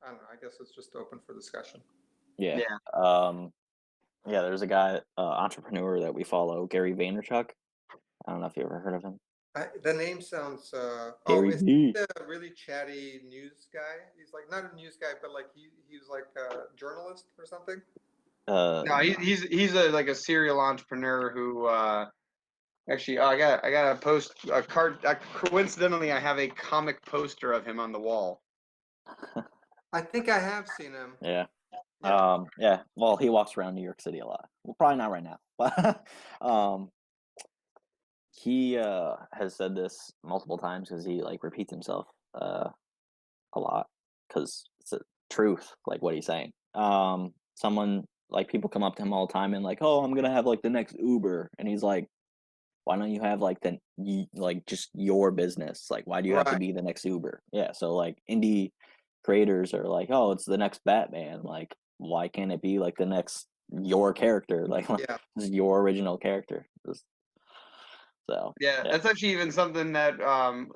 don't know, I guess it's just open for discussion. Yeah. Yeah, there's a guy, entrepreneur that we follow, Gary Vaynerchuk. I don't know if you ever heard of him. The name sounds Gary is V. he the really chatty news guy? He's like not a news guy, but like he was like a journalist or something. No, he's like a serial entrepreneur who actually I got a post a card. Coincidentally, I have a comic poster of him on the wall. I think I have seen him. Yeah. Yeah. Well, he walks around New York City a lot. Well, probably not right now, but he has said this multiple times because he like repeats himself a lot because it's the truth, like what he's saying. Someone like people come up to him all the time and like, oh, I'm gonna have like the next Uber, and he's like, why don't you have like like just your business? Like, why do you have to be the next Uber? Yeah. So like indie creators are like, oh, it's the next Batman. Like, why can't it be like the next your character? Like, this is your original character. So yeah, that's actually even something that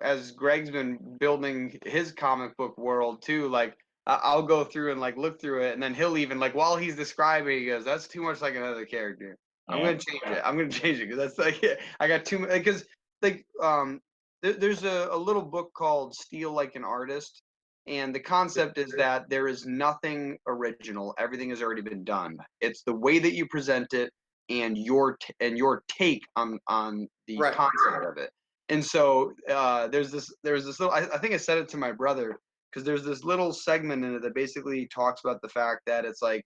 as Greg's been building his comic book world too, like I'll go through and like look through it, and then he'll even like while he's describing, he goes, "That's too much like another character. I'm gonna change it. I'm gonna change it because that's like I got too much." Because like there's a little book called Steal Like an Artist, and the concept is that there is nothing original. Everything has already been done. It's the way that you present it and your take on the concept of it. And so there's this little I think I said it to my brother, because there's this little segment in it that basically talks about the fact that it's like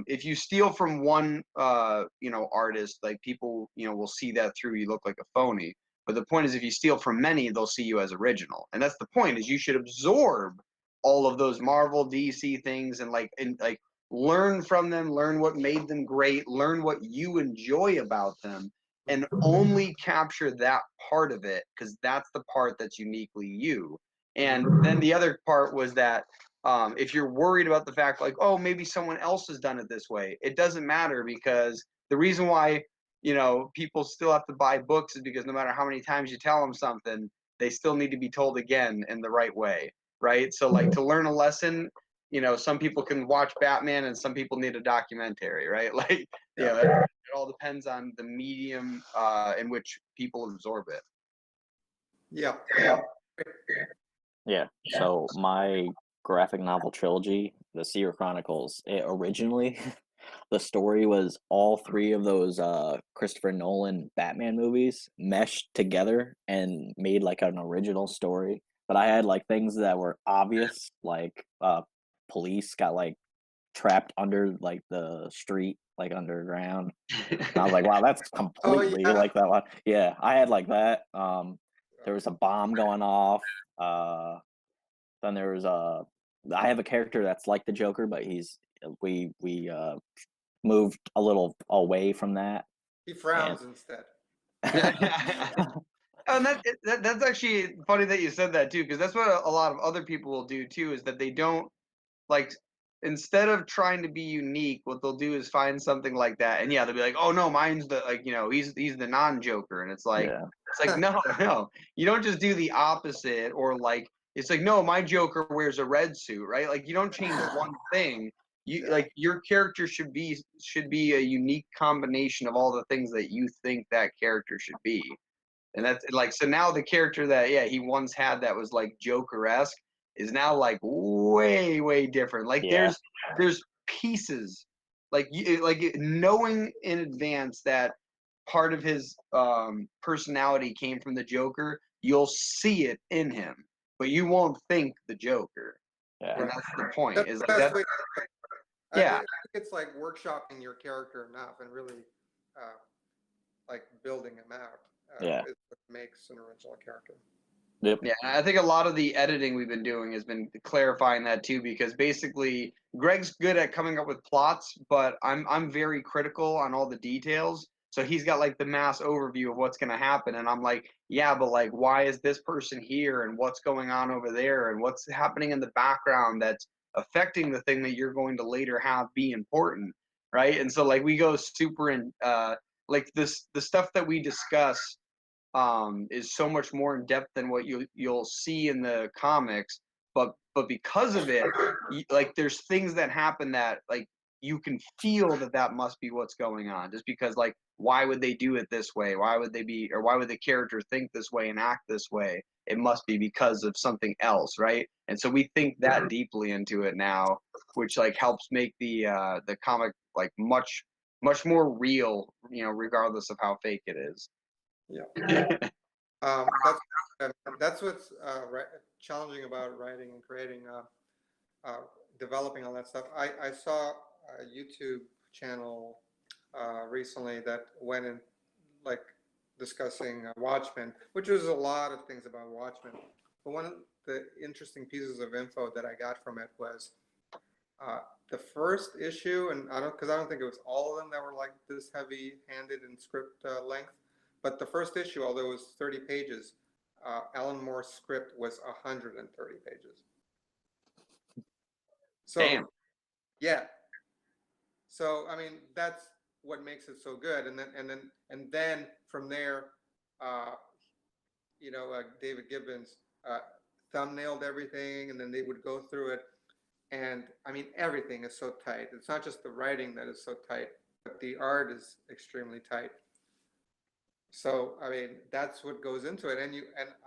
if you steal from one artist, like people will see that through you look like a phony. But the point is, if you steal from many, they'll see you as original. And that's the point, is you should absorb all of those Marvel, DC things and learn from them, learn what made them great, learn what you enjoy about them, and only capture that part of it, because that's the part that's uniquely you. And then the other part was that if you're worried about the fact like, oh, maybe someone else has done it this way, it doesn't matter, because the reason why people still have to buy books is because no matter how many times you tell them something, they still need to be told again in the right way, right? So like to learn a lesson, some people can watch Batman and some people need a documentary, right? Like it all depends on the medium in which people absorb it. Yeah. So my graphic novel trilogy, the Seer Chronicles, it originally the story was all three of those Christopher Nolan Batman movies meshed together and made like an original story. But I had like things that were obvious, like police got like trapped under like the street, like underground. And I was like, wow, that's completely like that one. Yeah, I had like that. There was a bomb going off. Then there was I have a character that's like the Joker, but we moved a little away from that. He frowns instead. And that's actually funny that you said that too, because that's what a lot of other people will do too, is that they don't like, instead of trying to be unique, what they'll do is find something like that, and they'll be like, oh no, mine's the he's the non-Joker, and it's like no, you don't just do the opposite, or like it's like, no, my Joker wears a red suit, right? Like you don't change one thing. Like your character should be a unique combination of all the things that you think that character should be. And that's like, so now the character that he once had that was like Joker-esque is now like way different. Like there's pieces, like knowing in advance that part of his personality came from the Joker, you'll see it in him, but you won't think the Joker. And that's the point. Is like that. I think it's like workshopping your character enough and really like building him out. Is what makes an original character. Yep. Yeah, I think a lot of the editing we've been doing has been clarifying that too, because basically Greg's good at coming up with plots, but I'm very critical on all the details. So he's got like the mass overview of what's going to happen. And I'm like, yeah, but like, why is this person here and what's going on over there and what's happening in the background that's affecting the thing that you're going to later have be important, right? And so like we go super in, like the stuff that we discuss is so much more in depth than what you'll see in the comics. But because of it, like there's things that happen that like you can feel that must be what's going on, just because like why would they do it this way? Why would the character think this way and act this way? It must be because of something else, right? And so we think that deeply into it now, which like helps make the comic like much more real, you know, regardless of how fake it is. Yeah. That's what's challenging about writing and creating, developing all that stuff. I saw a YouTube channel recently that went in like discussing Watchmen, which was a lot of things about Watchmen. But one of the interesting pieces of info that I got from it was the first issue, and because I don't think it was all of them that were like this heavy-handed in script length, but the first issue, although it was 30 pages, Alan Moore's script was 130 pages. So, damn. Yeah. So I mean, that's what makes it so good. And then from there, David Gibbons thumbnailed everything, and then they would go through it. And I mean, everything is so tight. It's not just the writing that is so tight, but the art is extremely tight. So I mean, that's what goes into it. And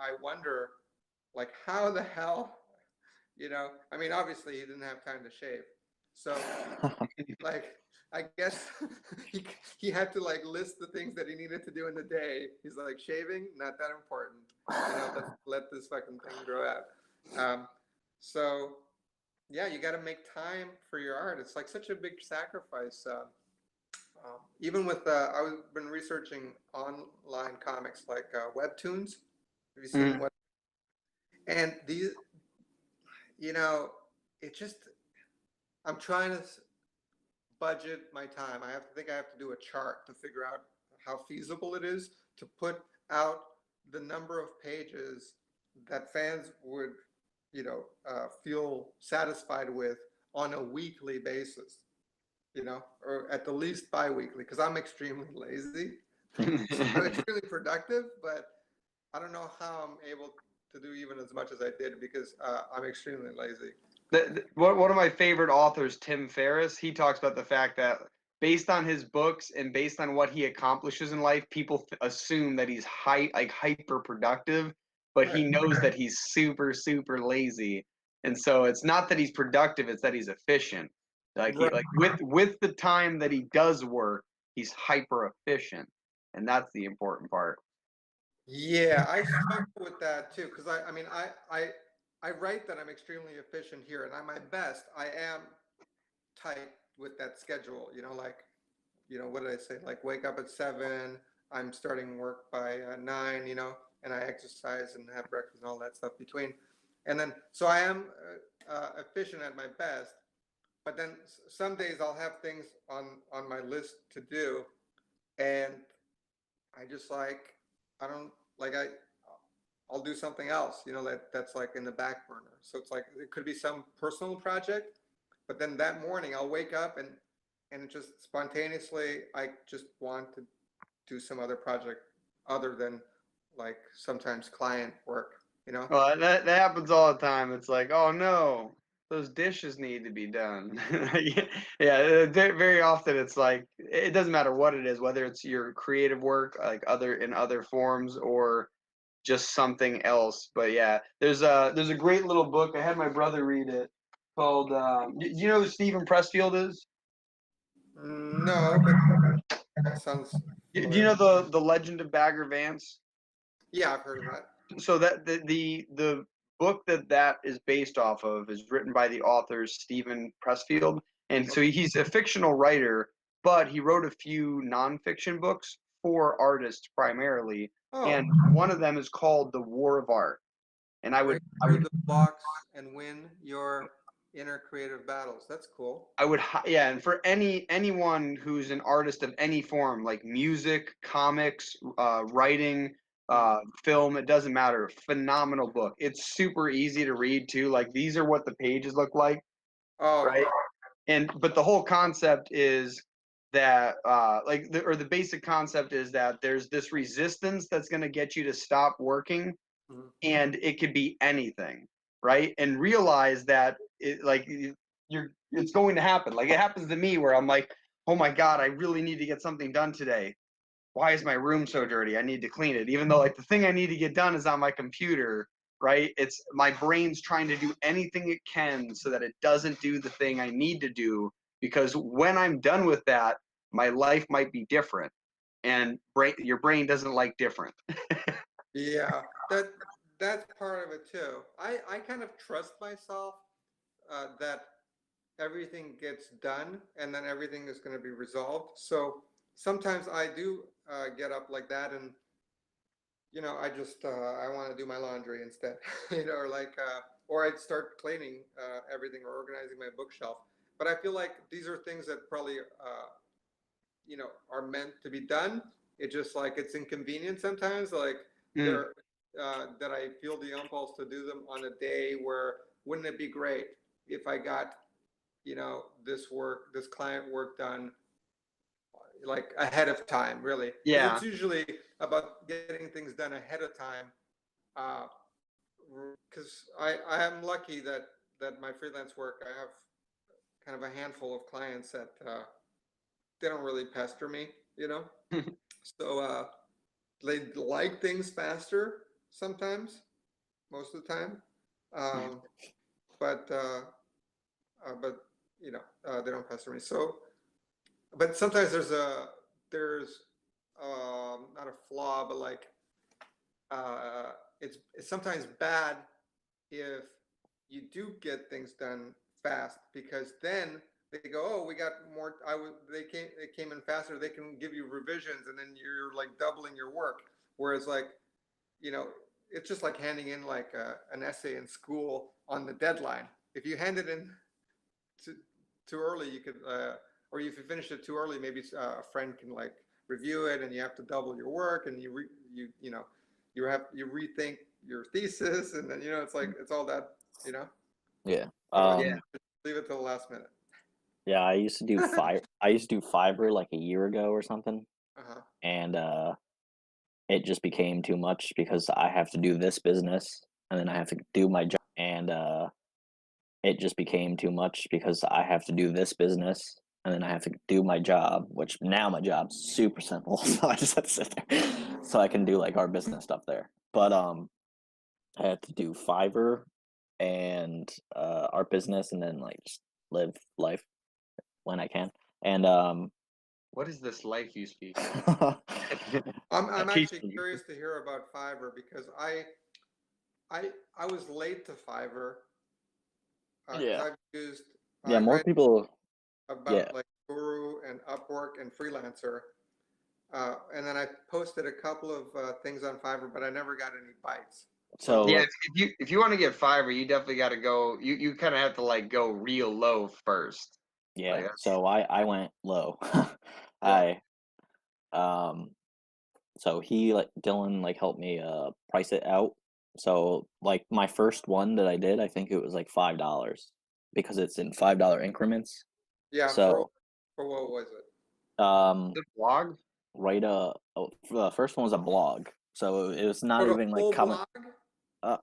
I wonder, like, how the hell, I mean, obviously he didn't have time to shave. So like, I guess he had to like list the things that he needed to do in the day. He's like, shaving, not that important. Let's let this fucking thing grow out. So yeah, you got to make time for your art. It's like such a big sacrifice. Even with, I've been researching online comics like webtoons. Have you seen what? And these, it just, I'm trying to budget my time. I think I have to do a chart to figure out how feasible it is to put out the number of pages that fans would, feel satisfied with on a weekly basis, or at the least bi-weekly, because I'm extremely lazy. I'm extremely productive, but I don't know how I'm able to do even as much as I did because I'm extremely lazy. One of my favorite authors, Tim Ferriss, he talks about the fact that based on his books and based on what he accomplishes in life, people assume that he's hyper productive, but he knows that he's super, super lazy. And so it's not that he's productive, it's that he's efficient. Like with the time that he does work, he's hyper efficient. And that's the important part. Yeah, I struggle with that too, because I write that I'm extremely efficient here, and I'm my best. I am tight with that schedule, what did I say? Like wake up at 7, I'm starting work by 9, and I exercise and have breakfast and all that stuff between. And then, so I am efficient at my best, but then some days I'll have things on my list to do, and I just I'll do something else, that's like in the back burner. So it's like, it could be some personal project, but then that morning I'll wake up and just spontaneously, I just want to do some other project other than like sometimes client work, Well, that happens all the time. It's like, oh no, those dishes need to be done. Yeah, very often it's like, it doesn't matter what it is, whether it's your creative work, like in other forms, or just something else. But yeah, there's a great little book. I had my brother read it called, do you know who Stephen Pressfield is? No, but that sounds familiar. Do you know the Legend of Bagger Vance? Yeah, I've heard of that. So that the book that is based off of is written by the author Stephen Pressfield, and so he's a fictional writer, but he wrote a few nonfiction books for artists primarily, and one of them is called The War of Art. And I would the box and win your inner creative battles. That's cool. Yeah, and for anyone who's an artist of any form, like music, comics, writing, film, it doesn't matter. Phenomenal book. It's super easy to read too. Like these are what the pages look like, Oh, right? But the whole concept is that the basic concept is that there's this resistance that's going to get you to stop working, and it could be anything, right? And realize that it's going to happen. Like it happens to me where I'm like, oh my God, I really need to get something done today. Why is my room so dirty? I need to clean it. Even though like the thing I need to get done is on my computer, right? It's my brain's trying to do anything it can so that it doesn't do the thing I need to do, because when I'm done with that, my life might be different. And your brain doesn't like different. Yeah, that's part of it too. I kind of trust myself that everything gets done and then everything is going to be resolved. So sometimes I do get up like that, and I just I want to do my laundry instead, or I'd start cleaning everything or organizing my bookshelf. But I feel like these are things that probably are meant to be done. It's just like it's inconvenient sometimes. Like that I feel the impulse to do them on a day where wouldn't it be great if I got this client work done like ahead of time, really. Yeah. It's usually about getting things done ahead of time. Because I am lucky that my freelance work, I have kind of a handful of clients that they don't really pester me, So they like things faster sometimes, most of the time. But they don't pester me. So, but sometimes there's not a flaw, but like it's sometimes bad if you do get things done fast, because then they go, oh, we got more. They came in faster. They can give you revisions, and then you're like doubling your work. Whereas like, it's just like handing in like an essay in school on the deadline. If you hand it in too early, you could, or if you finish it too early, maybe a friend can like review it, and you have to double your work, and you rethink your thesis, and then it's like it's all that. Yeah. Leave it till the last minute. Yeah, I used to do Fiverr like a year ago or something, and it just became too much because I have to do this business, and then I have to do my job, and it just became too much because I have to do this business, and then I have to do my job, which now my job's super simple, so I just have to sit there, so I can do like our business stuff there. But I had to do Fiverr and our business, and then like just live life when I can. And what is this life you speak? I'm actually curious to hear about Fiverr, because I was late to Fiverr. I've used more people about like Guru and Upwork and Freelancer, and then I posted a couple of things on Fiverr, but I never got any bites. So yeah, if you want to get Fiverr, you definitely got to go. You kind of have to like go real low first. Yeah, like, so I went low. So he Dylan helped me price it out. So like my first one that I did, I think it was like $5 because it's in $5 increments. Yeah. So for what was it? the blog. The first one was a blog. So it was not even like coming. I'm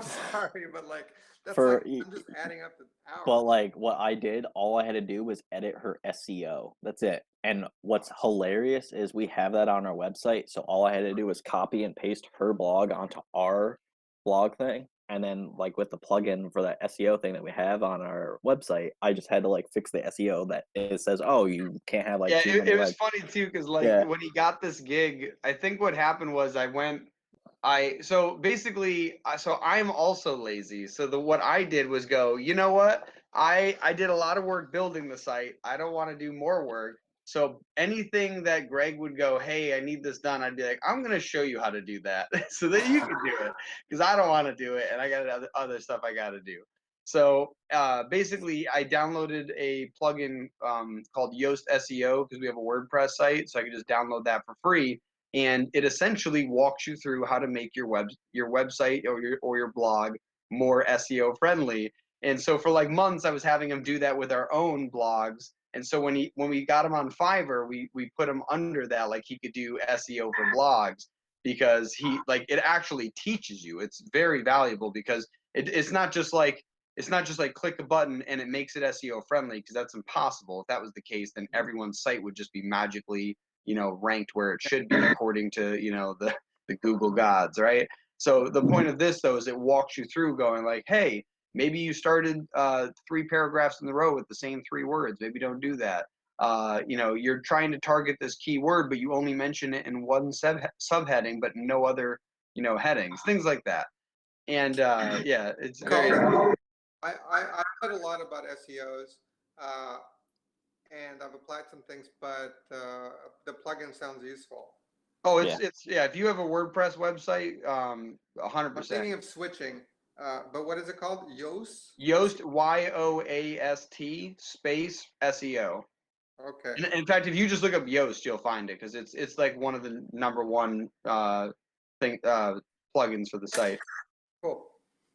sorry, but like that's I'm just adding up the hours. But like what I did, all I had to do was edit her SEO. That's it. And what's hilarious is we have that on our website. So all I had to do was copy and paste her blog onto our blog thing. And then like with the plugin for that SEO thing that we have on our website, I just had to like fix the SEO that it says, oh, you can't have like it was funny too, because when he got this gig, I think what happened was so basically, so I'm also lazy. So what I did was go, you know what? I did a lot of work building the site. I don't want to do more work. So anything that Greg would go, hey, I need this done, I'd be like, I'm going to show you how to do that so that you can do it, because I don't want to do it, and I got other stuff I got to do. So basically, I downloaded a plugin called Yoast SEO because we have a WordPress site, so I could just download that for free, and it essentially walks you through how to make your website or your blog more SEO friendly. And so for like months, I was having him do that with our own blogs. And so when we got him on Fiverr, we put him under that, like he could do SEO for blogs, because it actually teaches you. It's very valuable because it's not just like click a button and it makes it SEO friendly, because that's impossible. If that was the case, then everyone's site would just be magically, ranked where it should be according to, the Google gods, right? So the point of this though is it walks you through going like, hey, maybe you started 3 paragraphs in a row with the same 3 words. Maybe don't do that. You're trying to target this keyword, but you only mention it in one subheading, but no other, headings, things like that. And yeah, it's very. I read a lot about SEOs, and I've applied some things, but the plugin sounds useful. Oh, it's if you have a WordPress website, 100%. I'm thinking of switching, but what is it called? Yoast? Yoast, Yoast space SEO. Okay. In fact, if you just look up Yoast, you'll find it, because it's like one of the #1 plugins for the site. Cool.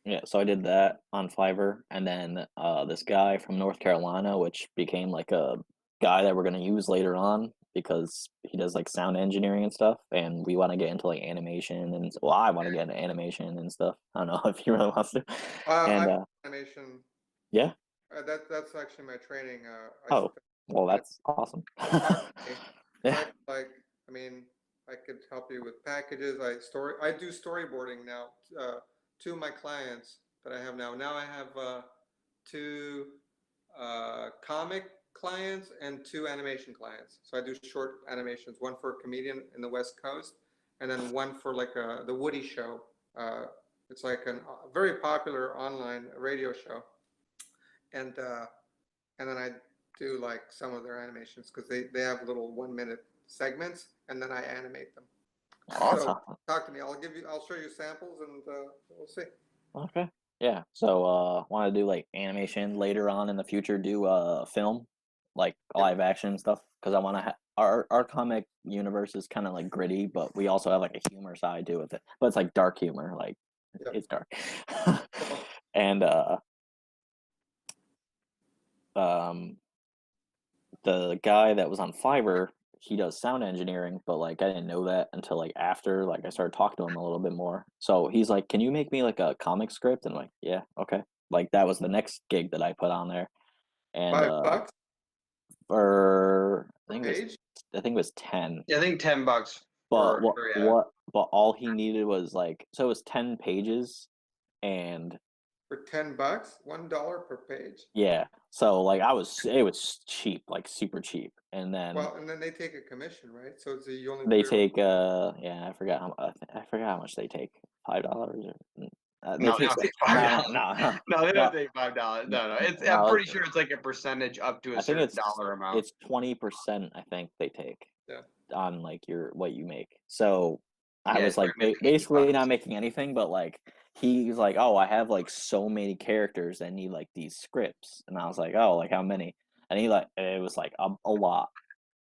Yeah, so I did that on Fiverr, and then this guy from North Carolina, which became like a guy that we're gonna use later on because he does like sound engineering and stuff, and we want to get into like animation, and well, I want to get into animation and stuff. I don't know if he really wants to. And animation. Yeah. That's actually my training. Well, that's awesome. Yeah. I mean, I could help you with packages. I do storyboarding now. 2 of my clients that I have now. Now I have 2 comic clients and 2 animation clients. So I do short animations, one for a comedian in the West Coast, and then one for like the Woody Show. It's like a very popular online radio show. And then I do like some of their animations because they have little 1-minute segments, and then I animate them. Awesome. So talk to me. I'll show you samples, and we'll see. Okay. Yeah. So want to do like animation later on in the future, do film, like live action stuff, because I want to our comic universe is kind of like gritty, but we also have like a humor side to it, but it's like dark humor, like it's dark. And the guy that was on Fiverr, he does sound engineering, but like I didn't know that until like after like I started talking to him a little bit more. So he's like, "Can you make me like a comic script?" And I'm like, "Yeah, okay." Like that was the next gig that I put on there. And $5 for I think page? it was 10. Yeah, I think $10. But but all he needed was like, so it was 10 pages, and For $10, $1 per page. yeah. So like it was cheap, like super cheap. And then and then they take a commission, right? So it's you only they take I forgot how much they take. $5 or No, they don't take $5. No, they don't take $5. No. I'm pretty sure it's like a percentage up to a certain dollar amount. It's 20%, I think they take. Yeah. On like what you make. So I was like basically not making anything, but like he's like, "Oh, I have like so many characters that need like these scripts," and I was like, "Oh, like how many?" And it was like a lot.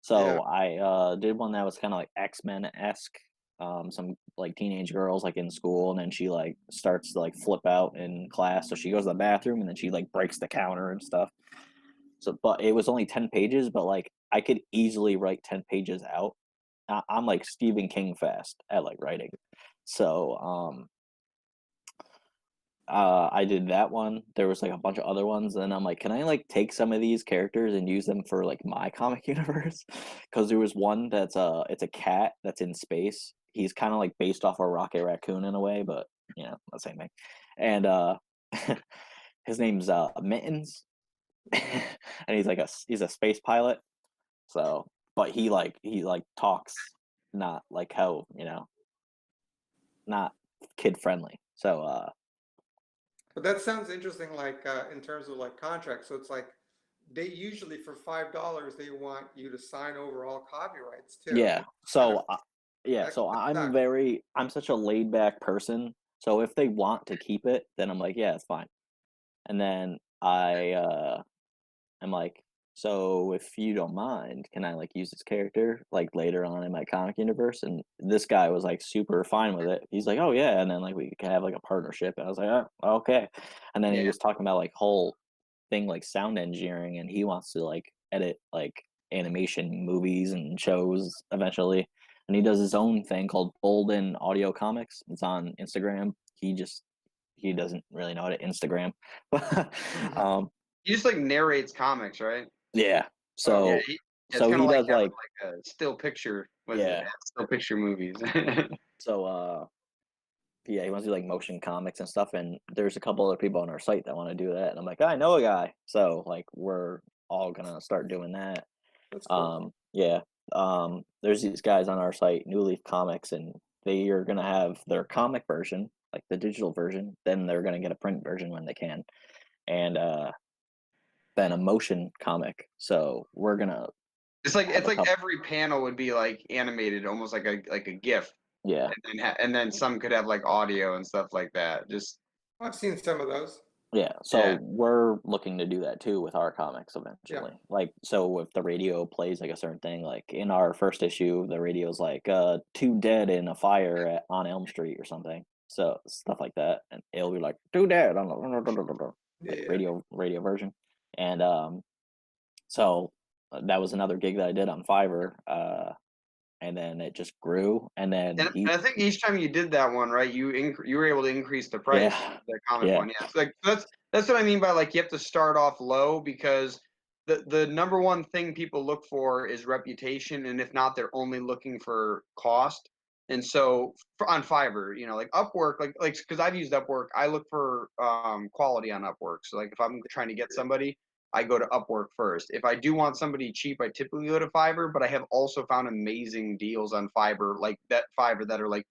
So I did one that was kind of like X-Men-esque. Some like teenage girls like in school, and then she like starts to like flip out in class, so she goes to the bathroom and then she like breaks the counter and stuff. So but it was only 10 pages, but like I could easily write 10 pages out. I'm like Stephen King fast at like writing. So I did that one. There was like a bunch of other ones, and I'm like, can I like take some of these characters and use them for like my comic universe? Because there was one that's it's a cat that's in space. He's kind of like based off a Rocket Raccoon in a way, but the same thing. And his name's Mittens, and he's a space pilot. So, but he talks not like how not kid friendly. So But that sounds interesting, like in terms of like contracts. So it's like they usually for $5 they want you to sign over all copyrights too. Yeah. So so I'm such a laid back person. So if they want to keep it, then I'm like, yeah, it's fine. And then I'm like, so if you don't mind, can I like use this character like later on in my comic universe? And this guy was like super fine with it. He's like, oh yeah, and then like we could have like a partnership. And I was like, oh, okay. And then he was talking about like whole thing like sound engineering, and he wants to like edit like animation movies and shows eventually. And he does his own thing called Bolden Audio Comics. It's on Instagram. He doesn't really know how to Instagram. He just like narrates comics, right? Yeah. So it's kind he of does like a still picture. Yeah. Still picture movies. So yeah, he wants to do like motion comics and stuff, and there's a couple other people on our site that want to do that, and I'm like, I know a guy, so like we're all gonna start doing that. That's cool. There's these guys on our site, New Leaf Comics, and they are gonna have their comic version, like the digital version, then they're gonna get a print version when they can, and then a motion comic. So we're gonna. It's like every panel would be like animated, almost like a GIF. Yeah. And then some could have like audio and stuff like that. Just I've seen some of those. Yeah, so we're looking to do that too with our comics eventually. Yeah. Like, so if the radio plays like a certain thing, like in our first issue, the radio's like 2 dead in a fire on Elm Street or something. So stuff like that, and it'll be like 2 dead on the radio version. And so that was another gig that I did on Fiverr. And then it just grew, and then I think each time you did that one, right, you were able to increase the price of the comic one. Yeah, so like that's what I mean by like you have to start off low, because the number one thing people look for is reputation, and if not, they're only looking for cost. And so on Fiverr, like Upwork, like because I've used Upwork, I look for quality on Upwork. So like if I'm trying to get somebody, I go to Upwork first. If I do want somebody cheap, I typically go to Fiverr, but I have also found amazing deals on Fiverr, like that are like,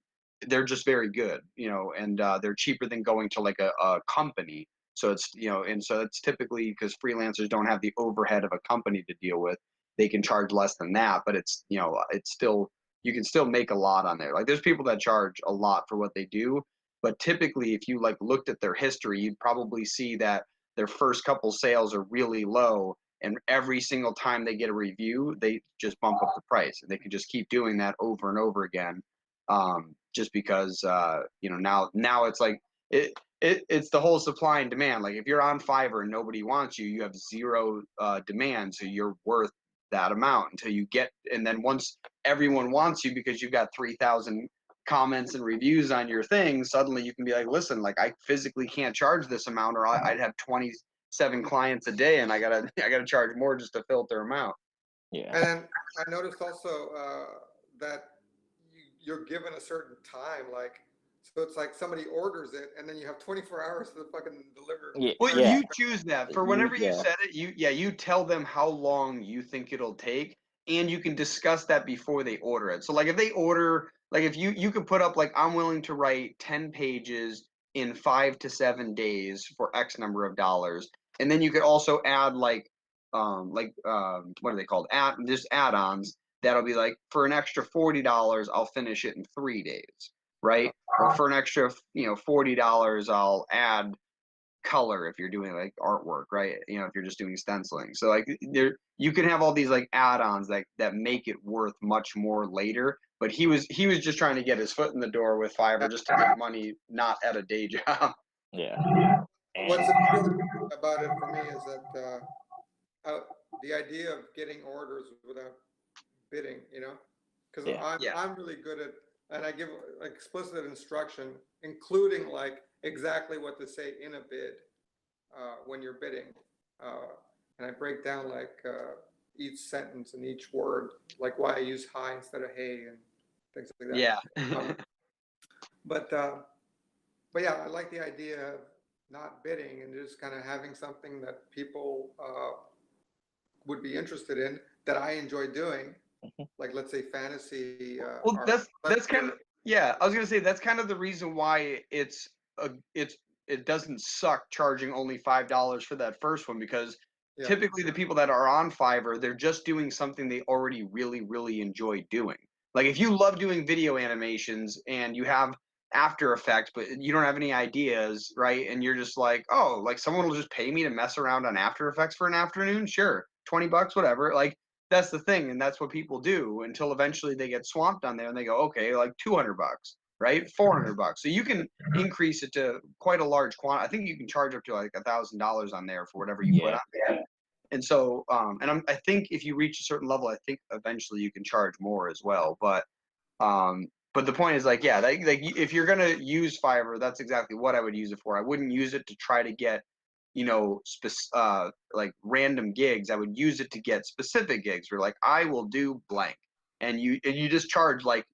they're just very good, and they're cheaper than going to like a company. So it's, and so it's typically because freelancers don't have the overhead of a company to deal with. They can charge less than that, but it's, it's still, you can still make a lot on there. Like there's people that charge a lot for what they do, but typically if you like looked at their history, you'd probably see that their first couple sales are really low, and every single time they get a review, they just bump up the price, and they can just keep doing that over and over again, just because now it's like it's the whole supply and demand. Like if you're on Fiverr and nobody wants you, you have zero demand, so you're worth that amount until you get, and then once everyone wants you because you've got 3,000 comments and reviews on your thing, suddenly you can be like, listen, like I physically can't charge this amount, or I'd have 27 clients a day, and I gotta charge more just to filter them out. Yeah. And I noticed also that you're given a certain time, like, so it's like somebody orders it, and then you have 24 hours to fucking deliver. Yeah. Well, you choose that for whenever you set it. You tell them how long you think it'll take, and you can discuss that before they order it. So like if they order, like if you could put up like, I'm willing to write 10 pages in 5 to 7 days for X number of dollars, and then you could also add like what are they called? Just add-ons that'll be like, for an extra $40, I'll finish it in 3 days, right? Or for an extra $40, I'll add color if you're doing like artwork, right? If you're just doing stenciling. So like you can have all these like add-ons that make it worth much more later. But he was just trying to get his foot in the door with Fiverr, just to make money, not at a day job. Yeah. What's appealing about it for me is that the idea of getting orders without bidding, because I'm really good at, and I give explicit instruction, including like exactly what to say in a bid when you're bidding, and I break down like each sentence and each word, like why I use hi instead of hey and things like that. Yeah. But yeah, I like the idea of not bidding and just kind of having something that people would be interested in, that I enjoy doing. Like, let's say fantasy. Well, that's kind of, I was gonna say that's kind of the reason why it doesn't suck charging only $5 for that first one, because typically the people that are on Fiverr, they're just doing something they already really, really enjoy doing. Like if you love doing video animations and you have After Effects, but you don't have any ideas, right? And you're just like, oh, like someone will just pay me to mess around on After Effects for an afternoon? Sure, $20, whatever. Like that's the thing, and that's what people do until eventually they get swamped on there and they go, okay, like $200, right? $400. So you can increase it to quite a large quantity. I think you can charge up to like $1,000 on there for whatever you put on there. And so, I think if you reach a certain level, I think eventually you can charge more as well. But the point is like, yeah, like if you're gonna use Fiverr, that's exactly what I would use it for. I wouldn't use it to try to get, like random gigs. I would use it to get specific gigs where like I will do blank, and you just charge like,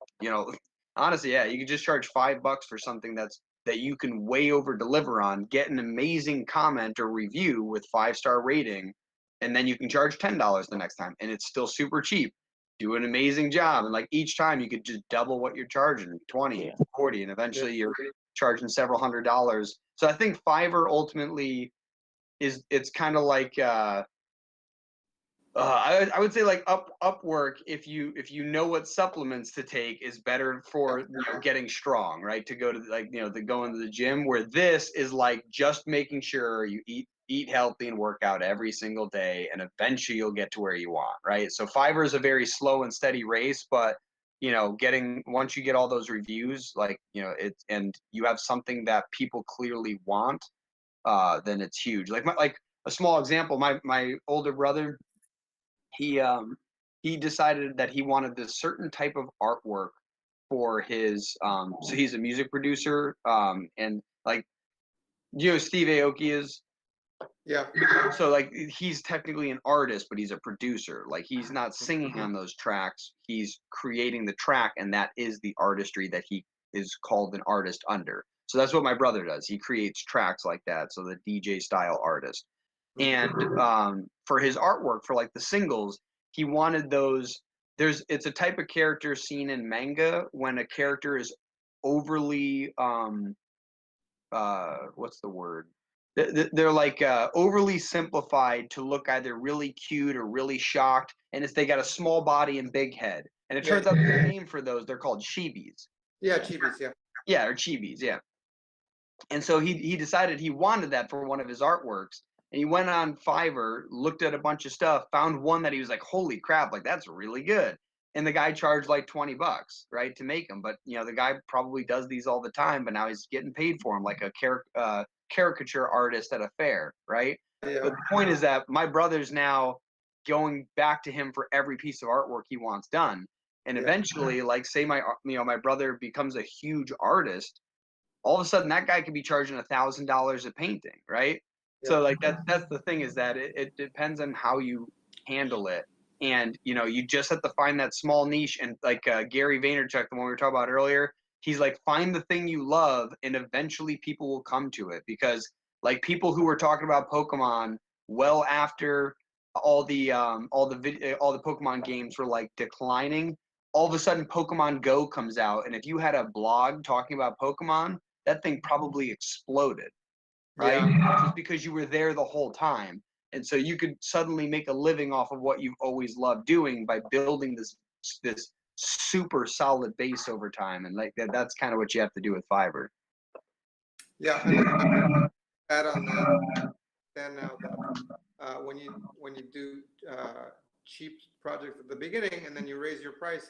honestly, yeah, you could just charge $5 for something that you can way over deliver on, get an amazing comment or review with 5-star rating, and then you can charge $10 the next time, and it's still super cheap. Do an amazing job, and like each time you could just double what you're charging, 20, 40, and eventually you're charging several $100s. So I think Fiverr ultimately it's kind of like I would say like Upwork, if you know what supplements to take, is better for getting strong, right? To go to like to go into the gym. Where this is like just making sure you eat healthy and work out every single day, and eventually you'll get to where you want, right? So Fiverr is a very slow and steady race, but once you get all those reviews, like it's, and you have something that people clearly want, then it's huge. Like a small example, my older brother, he decided that he wanted this certain type of artwork for his so he's a music producer, and like Steve Aoki is. Yeah. So like he's technically an artist, but he's a producer. Like he's not singing on those tracks, he's creating the track, and that is the artistry that he is called an artist under. So that's what my brother does. He creates tracks like that, so the DJ style artist. And for his artwork, for like the singles, he wanted those. It's a type of character seen in manga when a character is overly what's the word? They're like overly simplified to look either really cute or really shocked, and they got a small body and big head. And it turns out the name for those, they're called chibis. Yeah, chibis. Yeah. Yeah, or chibis. Yeah. And so he decided he wanted that for one of his artworks. And he went on Fiverr, looked at a bunch of stuff, found one that he was like, holy crap, like that's really good. And the guy charged like $20, right, to make them. But the guy probably does these all the time, but now he's getting paid for them like a caricature artist at a fair, right? Yeah. But the point is that my brother's now going back to him for every piece of artwork he wants done. And eventually, like say my brother becomes a huge artist, all of a sudden that guy could be charging $1,000 a painting, right? So like that's the thing, is that it depends on how you handle it. And you just have to find that small niche. And like Gary Vaynerchuk, the one we were talking about earlier, he's like, find the thing you love, and eventually people will come to it. Because like people who were talking about Pokemon well after all the Pokemon games were like declining, all of a sudden Pokemon Go comes out, and if you had a blog talking about Pokemon, that thing probably exploded, right? Just because you were there the whole time. And so you could suddenly make a living off of what you've always loved doing by building this super solid base over time. And like that's kind of what you have to do with Fiverr. Yeah, and add on that. And now that when you do cheap projects at the beginning, and then you raise your price,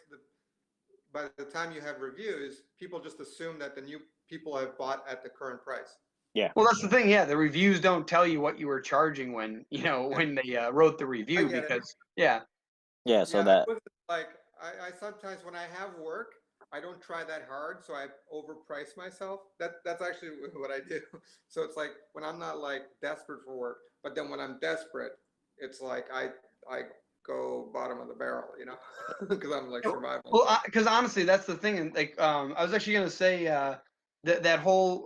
by the time you have reviews, people just assume that the new people have bought at the current price. Yeah. Well, that's the thing. Yeah, the reviews don't tell you what you were charging when when they wrote the review, because So that like I sometimes when I have work, I don't try that hard, so I overprice myself. That's actually what I do. So it's like when I'm not like desperate for work, but then when I'm desperate, it's like I go bottom of the barrel, because I'm like survival. Well, because honestly, that's the thing. And like I was actually gonna say that whole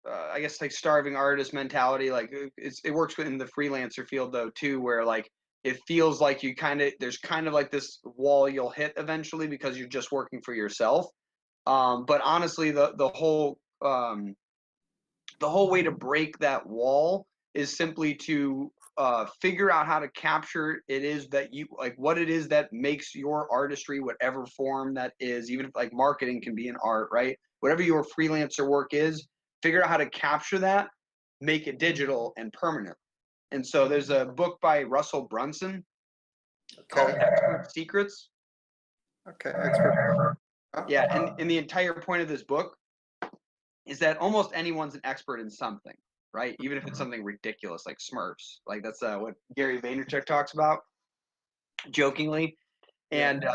I guess like starving artist mentality, like it works in the freelancer field though too, where like it feels like there's kind of like this wall you'll hit eventually because you're just working for yourself. But honestly, the whole way to break that wall is simply to figure out how to capture it is that you like, what it is that makes your artistry, whatever form that is, even if like marketing can be an art, right? Whatever your freelancer work is, figure out how to capture that, make it digital and permanent. And so there's a book by Russell Brunson called Expert Secrets. Okay, expert. Yeah, and the entire point of this book is that almost anyone's an expert in something, right? Even if it's something ridiculous like Smurfs. Like that's what Gary Vaynerchuk talks about jokingly. And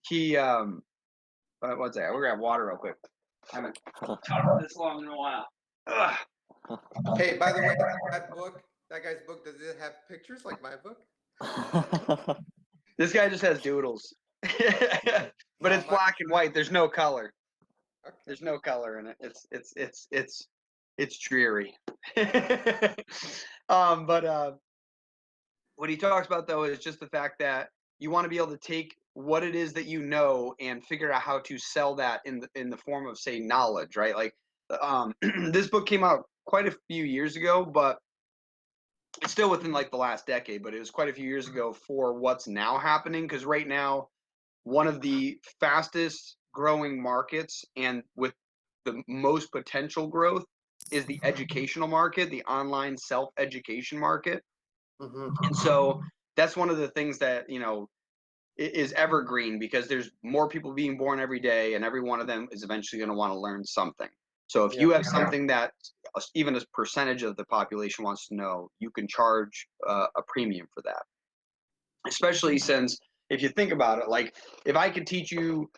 he one second, we're gonna have water real quick. I haven't talked this long in a while. Ugh. Hey, by the way, that guy's book, does it have pictures like my book? This guy just has doodles. But it's black and white. There's no color. Okay. There's no color in it. It's dreary. But what he talks about though is just the fact that you want to be able to take what it is that you know and figure out how to sell that in the form of, say, knowledge, right? Like this book came out quite a few years ago, but it's still within like the last decade, but it was quite a few years ago for what's now happening. Because right now, one of the fastest growing markets and with the most potential growth is the educational market, the online self-education market. Mm-hmm. And so that's one of the things that, you know, is evergreen, because there's more people being born every day, and every one of them is eventually going to want to learn something. So if you have something that even a percentage of the population wants to know, you can charge a premium for that. Especially since, if you think about it, like if I could teach you,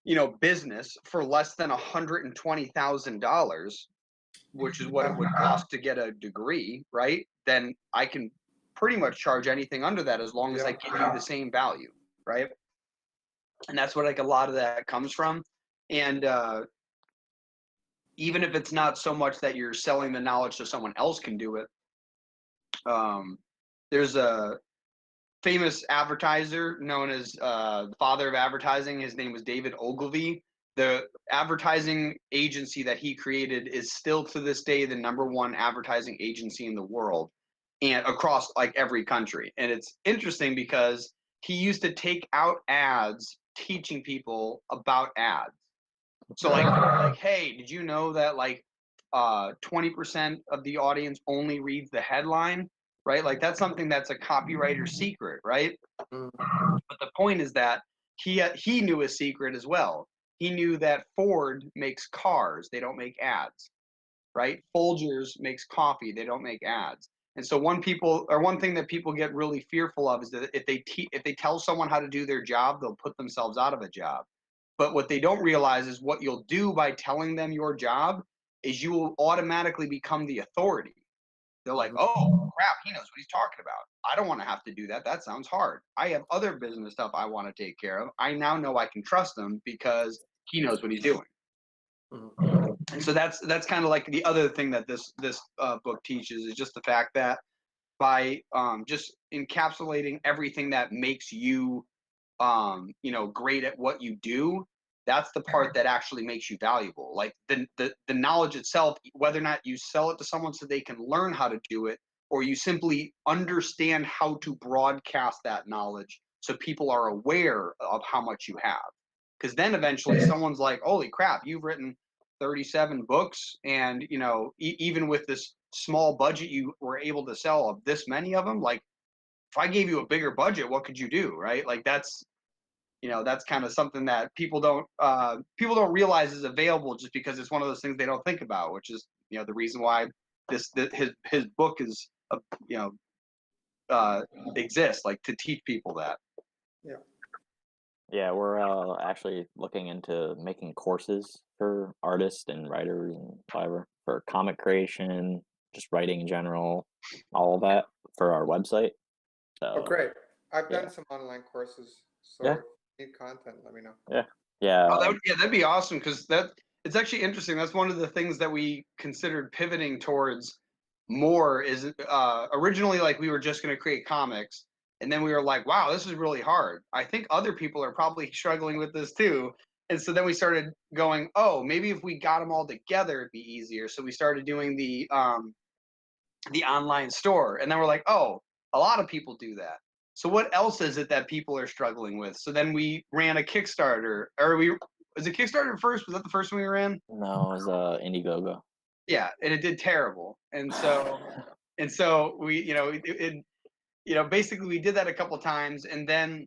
you know, business for less than $120,000, which is what it would cost to get a degree, right? Then I can pretty much charge anything under that as long as I give you the same value, right? And that's what like a lot of that comes from. And even if it's not so much that you're selling the knowledge so someone else can do it, there's a famous advertiser known as the father of advertising. His name was David Ogilvy. The advertising agency that he created is still to this day the #1 advertising agency in the world, and across like every country. And it's interesting because he used to take out ads teaching people about ads. So like, hey, did you know that like 20% of the audience only reads the headline, right? Like that's something that's a copywriter's secret, right? But the point is that he knew a secret as well. He knew that Ford makes cars, they don't make ads, right? Folgers makes coffee, they don't make ads. And so one thing that people get really fearful of is that if they tell someone how to do their job, they'll put themselves out of a job. But what they don't realize is what you'll do by telling them your job is you will automatically become the authority. They're like, oh, crap, he knows what he's talking about. I don't want to have to do that. That sounds hard. I have other business stuff I want to take care of. I now know I can trust him because he knows what he's doing. And so that's kind of like the other thing that this book teaches, is just the fact that by just encapsulating everything that makes you you know, great at what you do, that's the part that actually makes you valuable. Like the knowledge itself, whether or not you sell it to someone so they can learn how to do it, or you simply understand how to broadcast that knowledge so people are aware of how much you have. Because then eventually someone's like, holy crap, you've written 37 books, and you know, even with this small budget you were able to sell of this many of them. Like if I gave you a bigger budget, what could you do, right? Like that's, you know, that's kind of something that people don't realize is available, just because it's one of those things they don't think about, which is, you know, the reason why his book is you know exists, like to teach people that. Yeah, we're actually looking into making courses for artists and writers and whatever, for comic creation, just writing in general, all of that for our website. So, oh, great. I've done some online courses, so if you need content, let me know. Yeah. Oh, that'd be awesome, because it's actually interesting. That's one of the things that we considered pivoting towards more. Is originally like we were just going to create comics, and then we were like, wow, this is really hard. I think other people are probably struggling with this too. And so then we started going, oh, maybe if we got them all together, it'd be easier. So we started doing the the online store. And then we're like, oh, a lot of people do that. So what else is it that people are struggling with? So then we ran a Kickstarter, was it Kickstarter first? Was that the first one we ran? No, it was Indiegogo. Yeah, and it did terrible. And so we, basically we did that a couple times, and then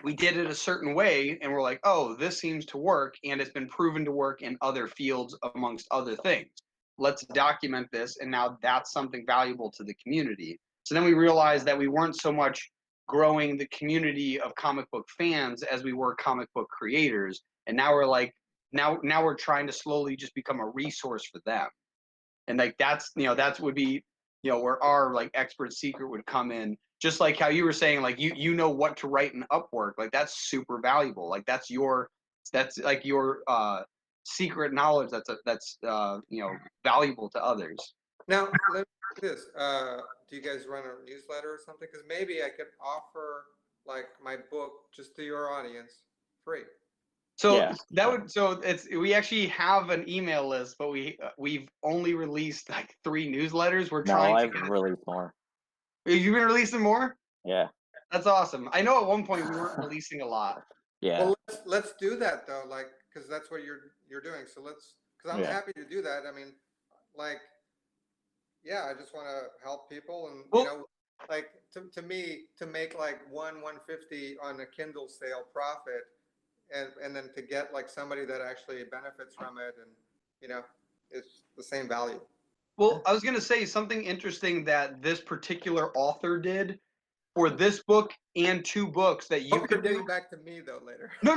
we did it a certain way, and we're like, oh, this seems to work, and it's been proven to work in other fields amongst other things. Let's document this, and now that's something valuable to the community. So then we realized that we weren't so much growing the community of comic book fans as we were comic book creators, and now we're like, now we're trying to slowly just become a resource for them. And like that's would be where our like expert secret would come in, just like how you were saying, like you know what to write in Upwork, like that's super valuable, like that's like your secret knowledge that's valuable to others. Now let me ask this, do you guys run a newsletter or something? Because maybe I could offer like my book just to your audience free. So yeah. we actually have an email list, but we've only released like 3 newsletters. We're trying I've released more. You've been releasing more? Yeah. That's awesome. I know at one point we weren't releasing a lot. Yeah. Well, let's do that though, like, because that's what you're doing. So because I'm happy to do that. I mean, like, yeah, I just want to help people, and like to me, to make like $150 on a Kindle sale profit, and then to get like somebody that actually benefits from it, and it's the same value. Well, I was going to say something interesting that this particular author did for this book and 2 books that you could do. Back to me though later. No.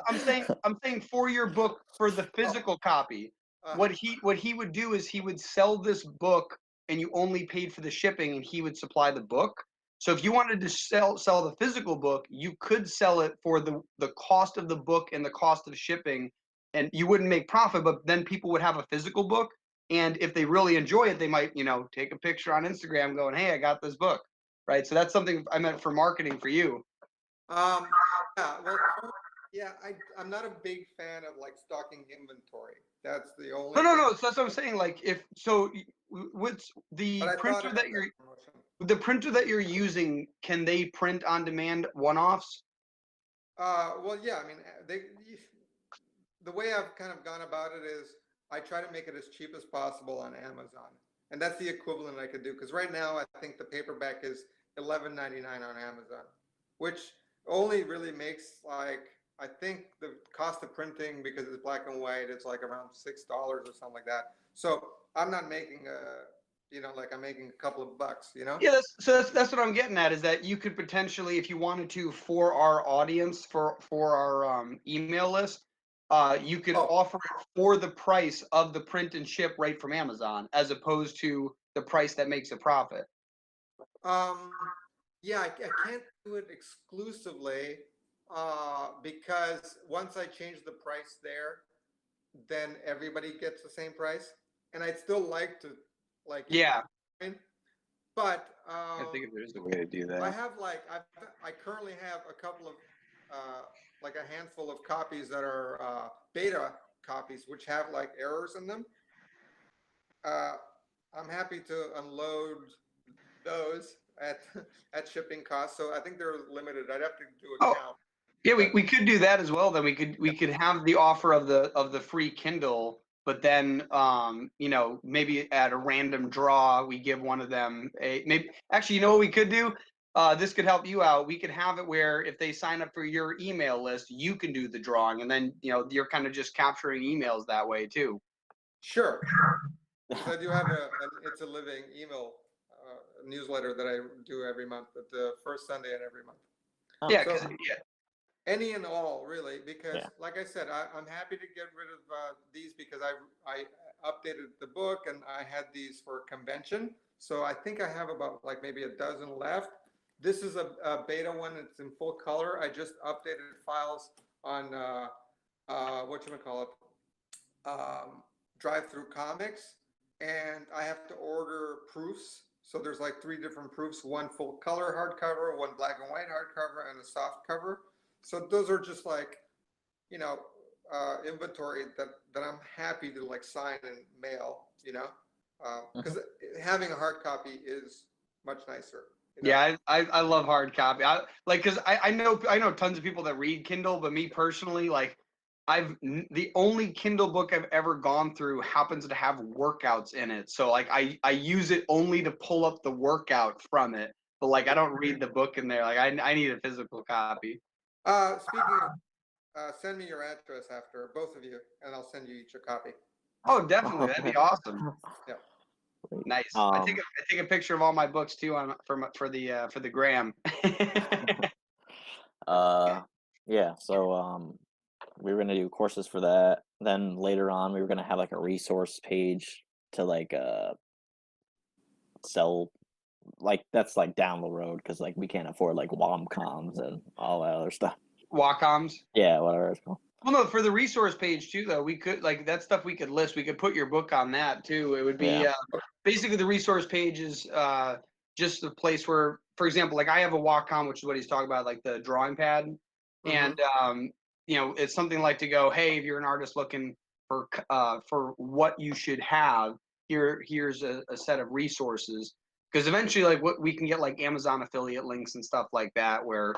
I'm saying for your book, for the physical copy, what he would do is he would sell this book, and you only paid for the shipping, and he would supply the book. So if you wanted to sell the physical book, you could sell it for the cost of the book and the cost of shipping, and you wouldn't make profit, but then people would have a physical book, and if they really enjoy it, they might, take a picture on Instagram going, hey, I got this book, right? So that's something I meant for marketing for you. I'm not a big fan of like stocking inventory. That's the only No. So that's what I'm saying. Like what's the printer that you're using, can they print on demand one-offs? Well, yeah, I mean, the way I've kind of gone about it is I try to make it as cheap as possible on Amazon. And that's the equivalent I could do. Because right now, I think the paperback is $11.99 on Amazon, which only really makes like, I think the cost of printing, because it's black and white, it's like around $6 or something like that. So I'm not making I'm making a couple of bucks, Yeah, that's what I'm getting at, is that you could potentially, if you wanted to, for our audience, for our email list, you could offer it for the price of the print and ship right from Amazon, as opposed to the price that makes a profit. Yeah, I can't do it exclusively, because once I change the price there, then everybody gets the same price, and I'd still like to but I think there's a way to do that. I currently have a couple of like a handful of copies that are beta copies, which have like errors in them. I'm happy to unload those at shipping costs. So I think they're limited. I'd have to do a count. Yeah, we could do that as well. Then we could have the offer of the free Kindle, but then maybe at a random draw we give one of them actually, what we could do? This could help you out. We could have it where if they sign up for your email list, you can do the drawing, and then you're kind of just capturing emails that way too. Sure. I do have It's a Living email newsletter that I do every month, at the first Sunday in every month. Any and all, really, because like I said, I'm happy to get rid of these, because I updated the book and I had these for convention. So I think I have about like maybe a dozen left. This is a beta one. It's in full color. I just updated files on Drive-Through Comics, and I have to order proofs. So there's like 3 different proofs: one full color hardcover, one black and white hardcover, and a soft cover. So those are just like, inventory that I'm happy to like sign and mail, because having a hard copy is much nicer. Yeah, I love hard copy. Because I know tons of people that read Kindle, but me personally, like the only Kindle book I've ever gone through happens to have workouts in it. So like I use it only to pull up the workout from it. But like I don't read the book in there. Like I need a physical copy. Speaking of, send me your address after, both of you, and I'll send you each a copy. Oh, definitely, that'd be awesome. Yeah. Nice. I take a picture of all my books too for the gram. Yeah. So we were gonna do courses for that. Then later on, we were gonna have like a resource page to like sell. Like that's like down the road because like we can't afford like Womcoms and all that other stuff. Wacom's. Yeah, whatever it's called. Well, no, for the resource page too, though, we could like that stuff we could list. We could put your book on that too. It would be basically the resource page is just the place where, for example, like I have a Wacom, which is what he's talking about, like the drawing pad, and it's something like to go, hey, if you're an artist looking for what you should have, here's a set of resources. Because eventually, like what we can get like Amazon affiliate links and stuff like that, where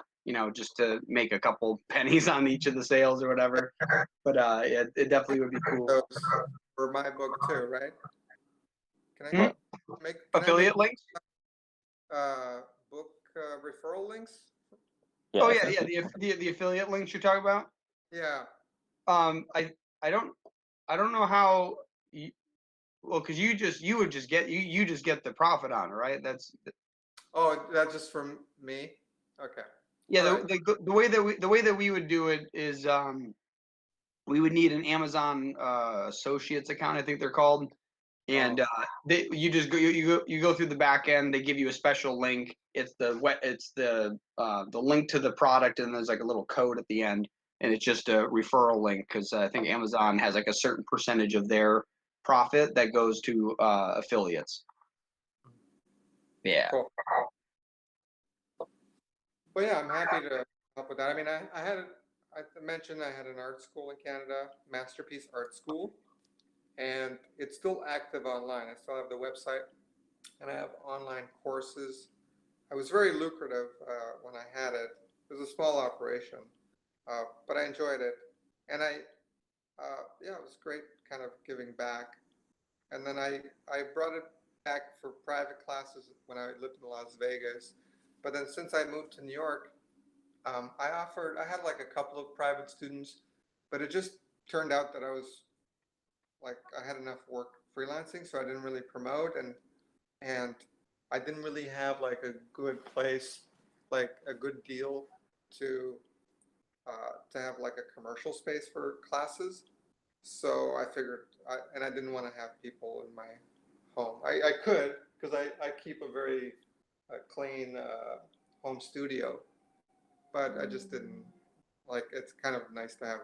just to make a couple pennies on each of the sales or whatever. But it definitely would be cool. Those for my book too, right? Can I affiliate links? Book referral links? Yeah, oh yeah, the affiliate links you're talking about. Yeah. I don't know how. Well, because you would just get the profit on it, right? That's just from me. Okay. Yeah, the way that we would do it is we would need an Amazon Associates account, I think they're called, and you go through the back end. They give you a special link. It's the link to the product, and there's like a little code at the end, and it's just a referral link because I think Amazon has like a certain percentage of their profit that goes to affiliates. Yeah. Cool. Well, yeah, I'm happy to help with that. I mean, I mentioned I had an art school in Canada, Masterpiece Art School, and it's still active online. I still have the website, and I have online courses. It was very lucrative when I had it. It was a small operation, but I enjoyed it, and it was great kind of giving back. And then I brought it back for private classes when I lived in Las Vegas. But then since I moved to New York, I had like a couple of private students, but it just turned out that I had enough work freelancing, so I didn't really promote, and I didn't really have like a good place, like a good deal to have like a commercial space for classes. So I figured, and I didn't want to have people in my home. I could, because I keep a very clean home studio, but I just didn't like. It's kind of nice to have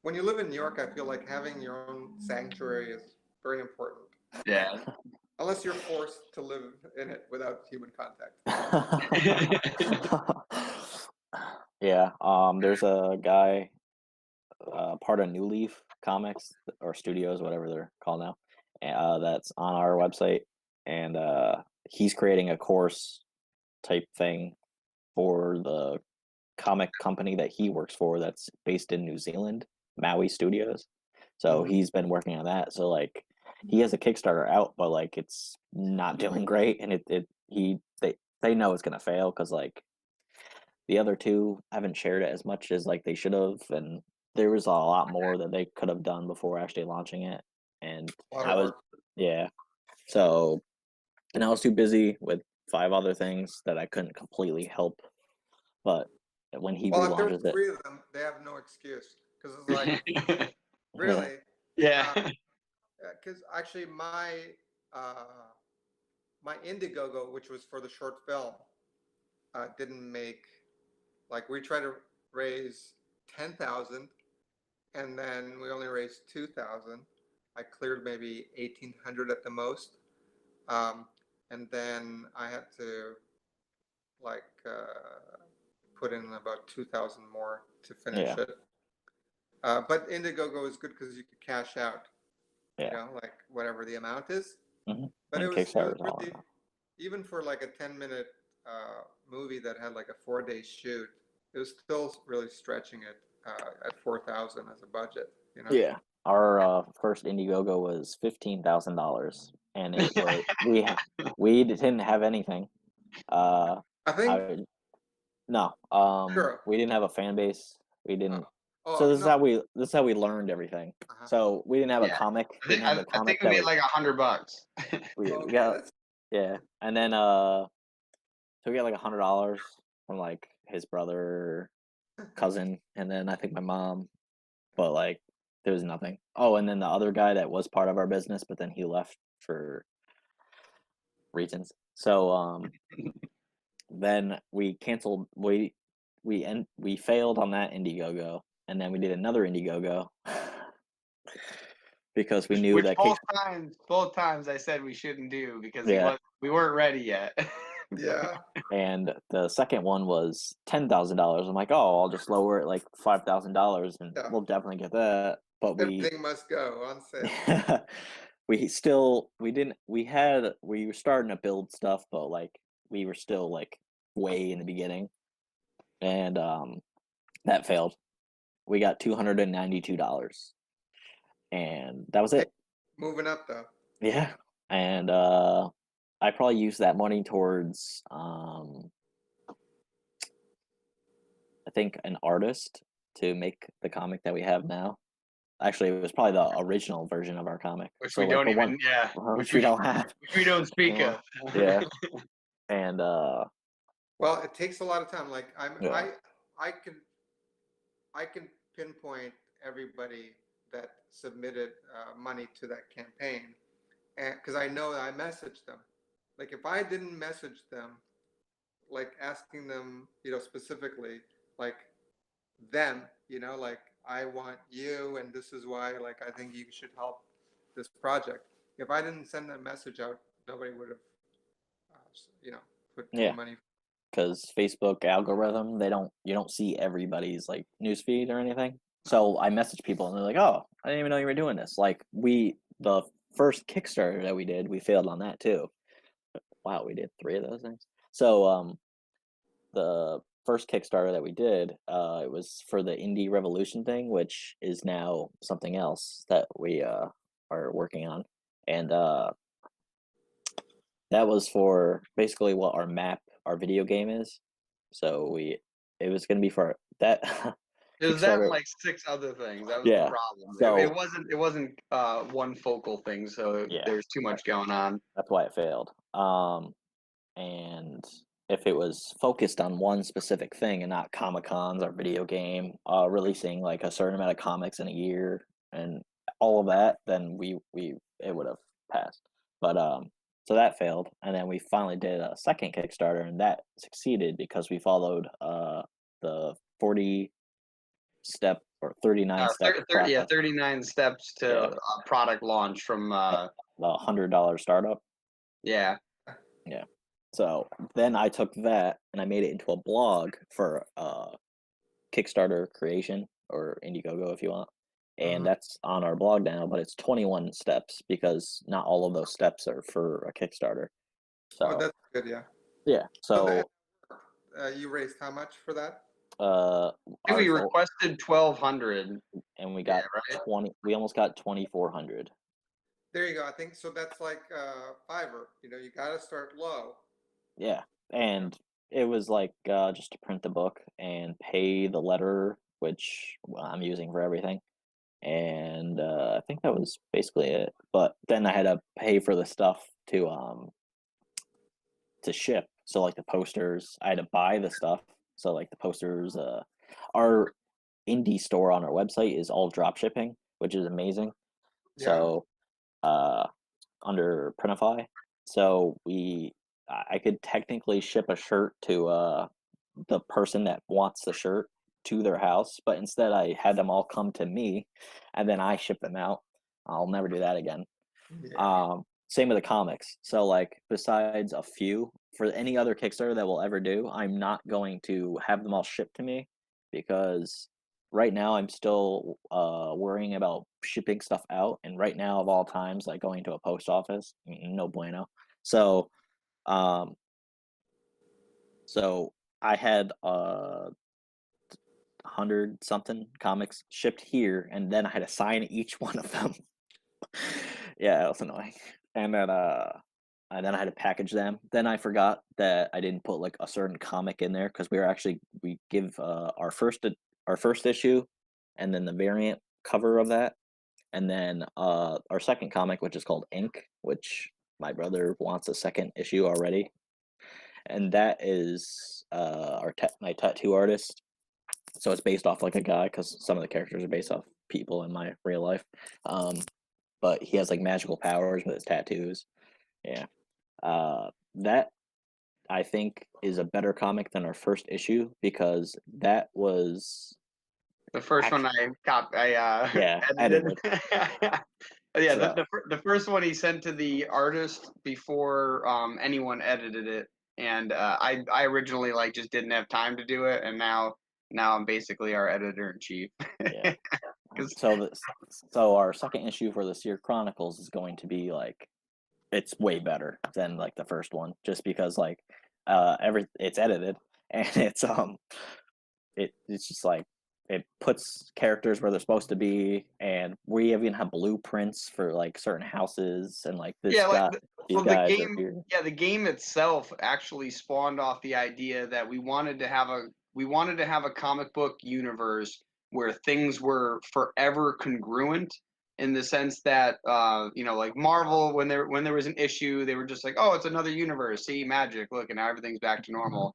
when you live in New York, I feel like having your own sanctuary is very important. Yeah. Unless you're forced to live in it without human contact. Yeah. There's a guy, part of New Leaf Comics or Studios, whatever they're called now, that's on our website, and he's creating a course type thing for the comic company that he works for that's based in New Zealand, Maui Studios. So he's been working on that. So like he has a Kickstarter out, but like it's not doing great, and they know it's gonna fail because like the other two haven't shared it as much as like they should have, and there was a lot more that they could have done before actually launching it. And so, and I was too busy with 5 other things that I couldn't completely help. But when he relaunches if there's 3 of them, they have no excuse, because it's like really, because actually my Indiegogo, which was for the short film, didn't make, like, we tried to raise 10,000, and then we only raised 2,000. I cleared maybe 1,800 at the most, and then I had to like put in about 2,000 more to finish it. But Indiegogo is good because you could cash out, like whatever the amount is. But And it was Kickstarter is all really, even for like a 10-minute movie that had like a 4-day shoot, it was still really stretching it at 4,000 as a budget, you know? Yeah. Our first Indiegogo was $15,000, and it was we didn't have anything. I think, No, sure. we didn't have a fan base. We didn't. Oh, So this is no. how we learned everything. Uh-huh. So we didn't have a Yeah. comic. I We think, didn't have the I think comic we that made like $100. we Okay, got. that's Yeah, and then so we got like $100 from like his brother, cousin, and then I think my mom. But like there was nothing. Oh, and then the other guy that was part of our business, but then he left for reasons. So then we canceled. We failed on that Indiegogo, and then we did another Indiegogo because we knew Which that both times I said we shouldn't do because Yeah. we weren't ready yet. yeah. and the second one was $10,000. I'm like, oh, I'll just lower it like $5,000, and Yeah. we'll definitely get that. But Everything must go on sale. we were starting to build stuff, but like we were still like way in the beginning, and that failed. We got $292, and that was it. Moving up though. Yeah, and I probably used that money towards I think an artist to make the comic that we have now. Actually, it was probably the original version of our comic, Which so we like don't the even, one, yeah. which we don't have. Which we don't speak Yeah. of. Yeah, and Well, it takes a lot of time. Like Yeah. I can pinpoint everybody that submitted money to that campaign, and because I know that I messaged them. Like if I didn't message them, like asking them, specifically, like them, like I want you, and this is why, like I think you should help this project. If I didn't send that message out, nobody would have, put any Yeah. money. because Facebook algorithm, you don't see everybody's like newsfeed or anything. So I message people and they're like, "Oh, I didn't even know you were doing this." Like the first Kickstarter that we did, we failed on that too. Wow, we did 3 of those things. So the first Kickstarter that we did, it was for the Indie Revolution thing, which is now something else that we are working on, and that was for basically what our video game is. So it was going to be for that. It was that and Kickstarter. like 6 other things. That was Yeah. the problem. So- it wasn't one focal thing, so Yeah. there's too much going on. That's why it failed. And if it was focused on one specific thing and not Comic-Cons or video game, releasing like a certain amount of comics in a year and all of that, then it would have passed. But so that failed, and then we finally did a second Kickstarter, and that succeeded because we followed the 40-step or 39-step. 39 steps to product launch from the $100 startup. yeah. So then I took that and I made it into a blog for Kickstarter creation, or Indiegogo if you want. And that's on our blog now, but it's 21 steps because not all of those steps are for a Kickstarter. So Oh, that's good. Yeah. yeah. So you raised how much for that? I think we requested 1,200, and we got right? 20. We almost got 2,400. There you go. I think so. That's like Fiverr. You got to start low. Yeah, and it was like just to print the book and pay the letterer, which I'm using for everything. And I think that was basically it. But then I had to pay for the stuff to ship. So like the posters, I had to buy the stuff. So like the posters, our indie store on our website is all drop shipping, which is amazing. Yeah. So under Printify, so I could technically ship a shirt to the person that wants the shirt to their house, but instead I had them all come to me, and then I ship them out. I'll never do that again. Yeah. Same with the comics. So like besides a few, for any other Kickstarter that we'll ever do, I'm not going to have them all shipped to me because right now I'm still worrying about shipping stuff out, and right now of all times, like going to a post office, no bueno. So so I had 100 something comics shipped here, and then I had to sign each one of them. Yeah, it was annoying. And then I had to package them. Then I forgot that I didn't put like a certain comic in there because we give our first issue, and then the variant cover of that, and then our second comic, which is called Ink, which my brother wants a second issue already, and that is my tattoo artist. So it's based off like a guy because some of the characters are based off people in my real life. But he has like magical powers with his tattoos. Yeah. That I think is a better comic than our first issue because that was the first one yeah, edited. Yeah, So, the first one he sent to the artist before anyone edited it, and I originally like just didn't have time to do it, and now I'm basically our editor in chief. yeah. So our second issue for the Seer Chronicles is going to be like it's way better than like the first one, just because like it's edited and it's just like it puts characters where they're supposed to be, and we even have blueprints for like certain houses, and like this guy, these guys the game, are here. Yeah, the game itself actually spawned off the idea that we wanted to have a comic book universe where things were forever congruent, in the sense that like Marvel, when there was an issue, they were just like, oh, it's another universe, see, magic, look, and now everything's back to normal.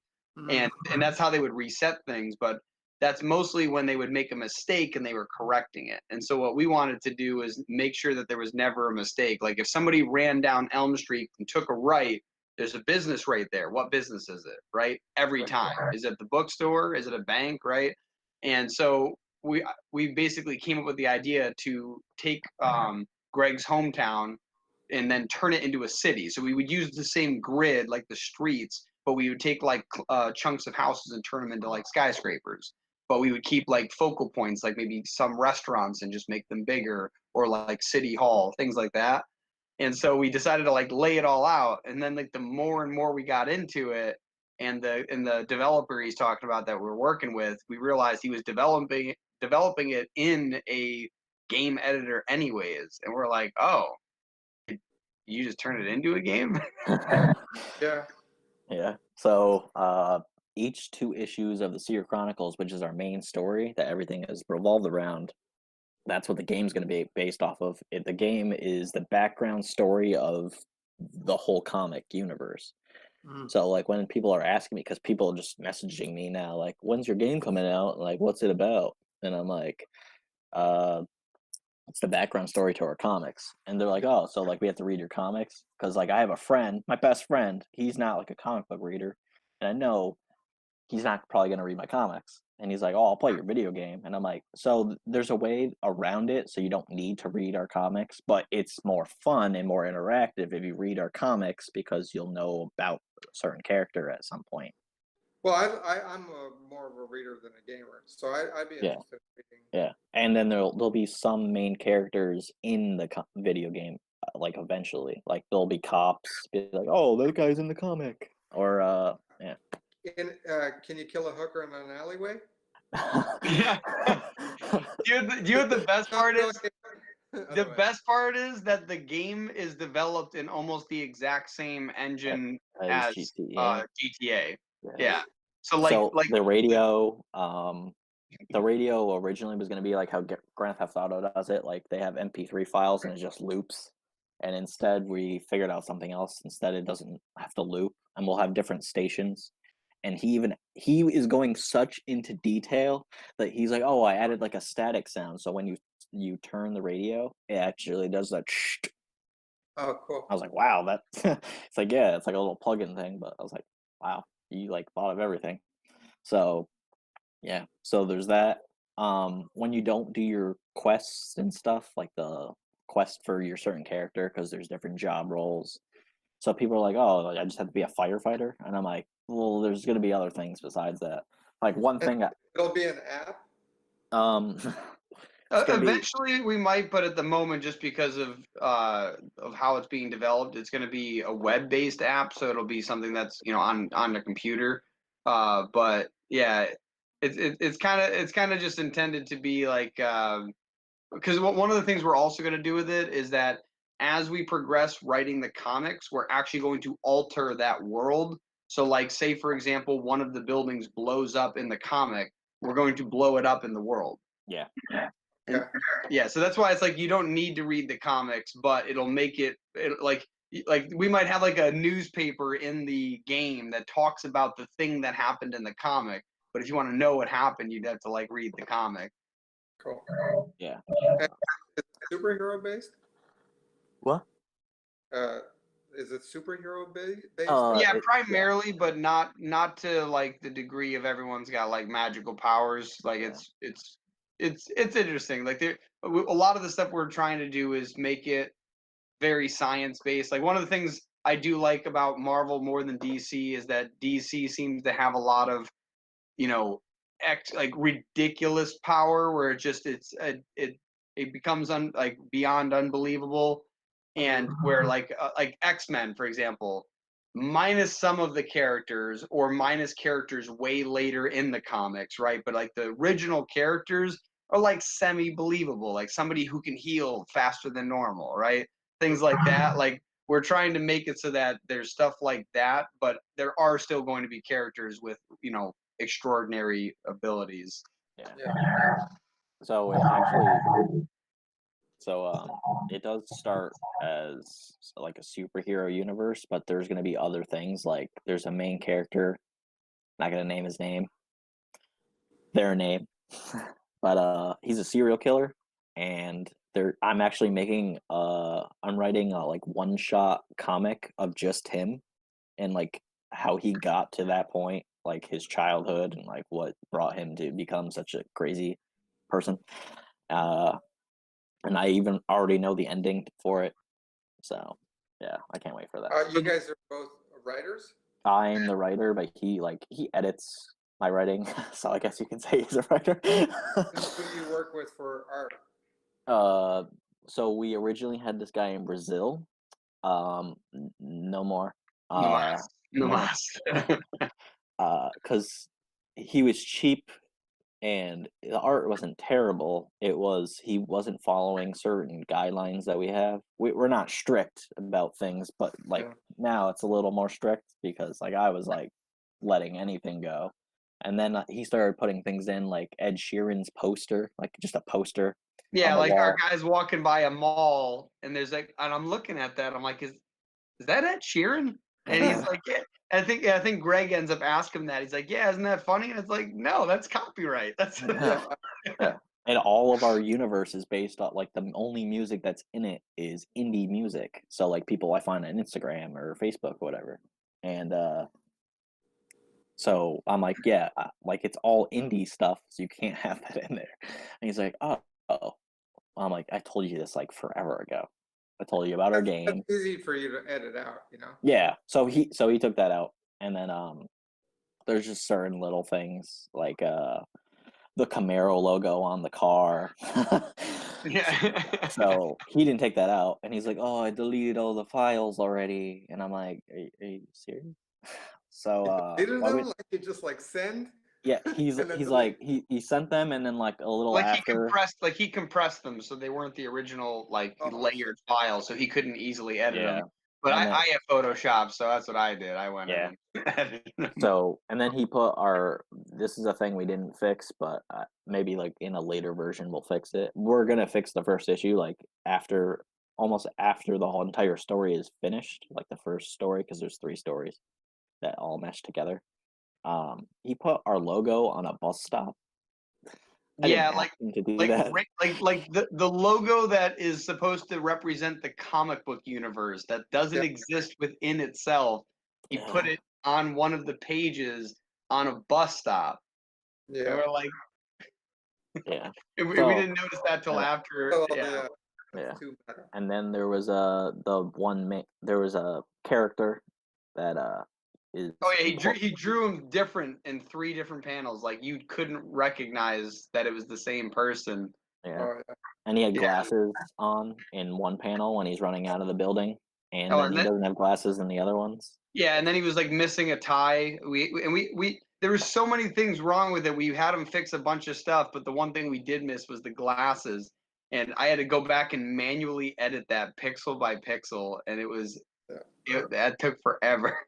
And that's how they would reset things. But that's mostly when they would make a mistake and they were correcting it. And so what we wanted to do is make sure that there was never a mistake. Like if somebody ran down Elm Street and took a right, there's a business right there. What business is it, right? Every time. Is it the bookstore? Is it a bank, right? And so we basically came up with the idea to take Greg's hometown and then turn it into a city. So we would use the same grid, like the streets, but we would take like chunks of houses and turn them into like skyscrapers. But we would keep like focal points, like maybe some restaurants, and just make them bigger, or like City Hall, things like that. And so we decided to like lay it all out. And then like the more and more we got into it, and the developer he's talking about that we're working with, we realized he was developing it in a game editor anyways. And we're like, oh, you just turn it into a game? Yeah. Yeah. So each 2 issues of the Seer Chronicles, which is our main story that everything is revolved around, that's what the game's going to be based off of. The game is the background story of the whole comic universe. So like when people are asking me, because people are just messaging me now, like, when's your game coming out? Like, what's it about? And I'm like, it's the background story to our comics. And they're like, oh, so like we have to read your comics? Because like I have a friend, my best friend, he's not like a comic book reader, and I know he's not probably going to read my comics. And he's like, oh, I'll play your video game. And I'm like, so there's a way around it, so you don't need to read our comics, but it's more fun and more interactive if you read our comics, because you'll know about a certain character at some point. Well, I'm more of a reader than a gamer, so I'd be interested in reading. Yeah, and then there'll be some main characters in the video game, like eventually, like there'll be cops, be like, oh, that guy's in the comic, or yeah. Can you kill a hooker in an alleyway? Yeah. Do you know what the best part is? The best part is that the game is developed in almost the exact same engine as GTA. Yeah. So like the radio, originally was going to be like how Grand Theft Auto does it. Like they have MP3 files and it just loops. And instead we figured out something else. Instead it doesn't have to loop, and we'll have different stations. And he is going such into detail that he's like, oh, I added like a static sound, so when you turn the radio, it actually does that. Oh, cool. I was like, wow, that it's like, yeah, it's like a little plug-in thing, but I was like, wow, you like thought of everything. So yeah, so there's that. When you don't do your quests and stuff, like the quest for your certain character, because there's different job roles. So people are like, oh, I just have to be a firefighter. And I'm like, well, there's going to be other things besides that. Like one thing. It'll be an app? Eventually we might, but at the moment, just because of how it's being developed, it's going to be a web-based app, so it'll be something that's on the computer. But yeah, it's kind of just intended to be like because one of the things we're also going to do with it is that as we progress writing the comics, we're actually going to alter that world. So like, say for example, one of the buildings blows up in the comic, we're going to blow it up in the world. Yeah. Yeah, so that's why it's like you don't need to read the comics, but it'll make it like we might have like a newspaper in the game that talks about the thing that happened in the comic, but if you want to know what happened, you'd have to like read the comic. Cool. Yeah. And is it superhero based? What? Is it superhero based? Yeah, primarily, but not to like the degree of everyone's got like magical powers. Like it's interesting. Like a lot of the stuff we're trying to do is make it very science based. Like one of the things I do like about Marvel more than DC is that DC seems to have a lot of like ridiculous power where it becomes like beyond unbelievable, and where like X-Men, for example, minus some of the characters or minus characters way later in the comics, right? But like the original characters are like semi-believable, like somebody who can heal faster than normal, right? Things like that. Like we're trying to make it so that there's stuff like that, but there are still going to be characters with, extraordinary abilities. Yeah. Yeah. So it actually, it does start as like a superhero universe, but there's gonna be other things. Like there's a main character, not gonna name his name, their name, but he's a serial killer, and I'm actually making I'm writing a like one shot comic of just him, and like how he got to that point, like his childhood and like what brought him to become such a crazy person. And I even already know the ending for it. So yeah, I can't wait for that. You guys are both writers? I'm the writer, but he edits my writing, so I guess you can say he's a writer. Who do you work with for art? So we originally had this guy in Brazil. No more. No mas. Because he was cheap and the art wasn't terrible. It was he wasn't following certain guidelines that we have. We're not strict about things, but like now it's a little more strict because like I was like letting anything go. And then he started putting things in like Ed Sheeran's poster, like just a poster. Yeah, like wall. Our guy's walking by a mall and there's like, and I'm looking at that. I'm like, is that Ed Sheeran? And he's like, yeah. I think Greg ends up asking him that. He's like, yeah, isn't that funny? And it's like, no, that's copyright. That's yeah. And all of our universe is based on like the only music that's in it is indie music. So like people I find on Instagram or Facebook or whatever. And so I'm like, yeah, like it's all indie stuff, so you can't have that in there. And he's like, oh. I'm like, I told you this like forever ago. I told you about our game. It's easy for you to edit out, Yeah. So he took that out, and then there's just certain little things like the Camaro logo on the car. Yeah. So he didn't take that out, and he's like, "Oh, I deleted all the files already," and I'm like, "Are you serious?" So deleted them? Like you just like send? Yeah, he's like he sent them, and then like a little like after he compressed them so they weren't the original like layered file, so he couldn't easily edit them. But I have Photoshop, so that's what I did. I went in and edited them. So, and then he put this is a thing we didn't fix, but maybe like in a later version we'll fix it. We're gonna fix the first issue like almost after the whole entire story is finished, like the first story, because there's 3 stories that all mesh together. He put our logo on a bus stop. Yeah, like the logo that is supposed to represent the comic book universe that doesn't exist within itself. He put it on one of the pages on a bus stop. Yeah, and we're like, we didn't notice that till after. Yeah. And then there was there was a character that is. Oh yeah, he drew him different in 3 different panels. Like you couldn't recognize that it was the same person. Yeah. Oh, yeah. And he had glasses on in one panel when he's running out of the building, and Oh, then and he then- doesn't have glasses in the other ones. Yeah, and then he was like missing a tie. We there were so many things wrong with it. We had him fix a bunch of stuff, but the one thing we did miss was the glasses. And I had to go back and manually edit that pixel by pixel, and that took forever.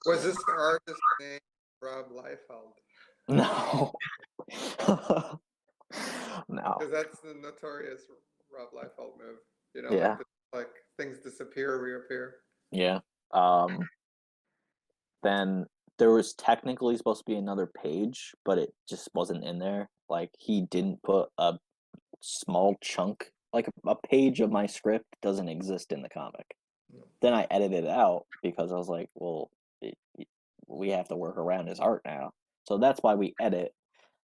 Was this artist named Rob Liefeld? No. No. Because that's the notorious Rob Liefeld move. You know, Yeah. like things disappear, reappear. Yeah. Then there was technically supposed to be another page, but it just wasn't in there. Like he didn't put a small chunk, like a page of my script doesn't exist in the comic. No. Then I edited it out because I was like, well, we have to work around his art now. So that's why we edit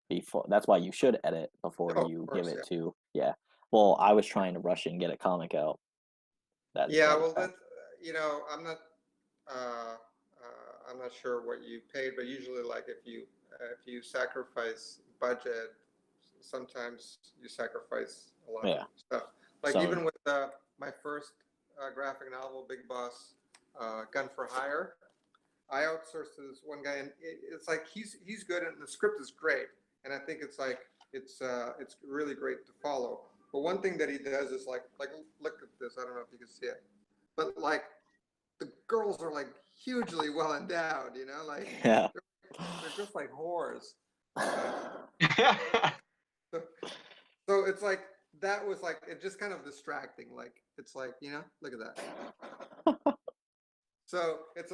before. That's why you should edit before you give it to. Yeah. Well, I was trying to rush and get a comic out. That's I'm not sure what you paid, but usually, like if you sacrifice budget, sometimes you sacrifice a lot of stuff. Like even with my first graphic novel, Big Boss, Gun for Hire, I outsourced to this one guy, and it's like he's good, and the script is great, and I think it's really great to follow. But one thing that he does is like look at this. I don't know if you can see it, but like the girls are like hugely well endowed, you know, like they're just like whores. So it's like that was like it just kind of distracting. Like it's like, you know, look at that. So it's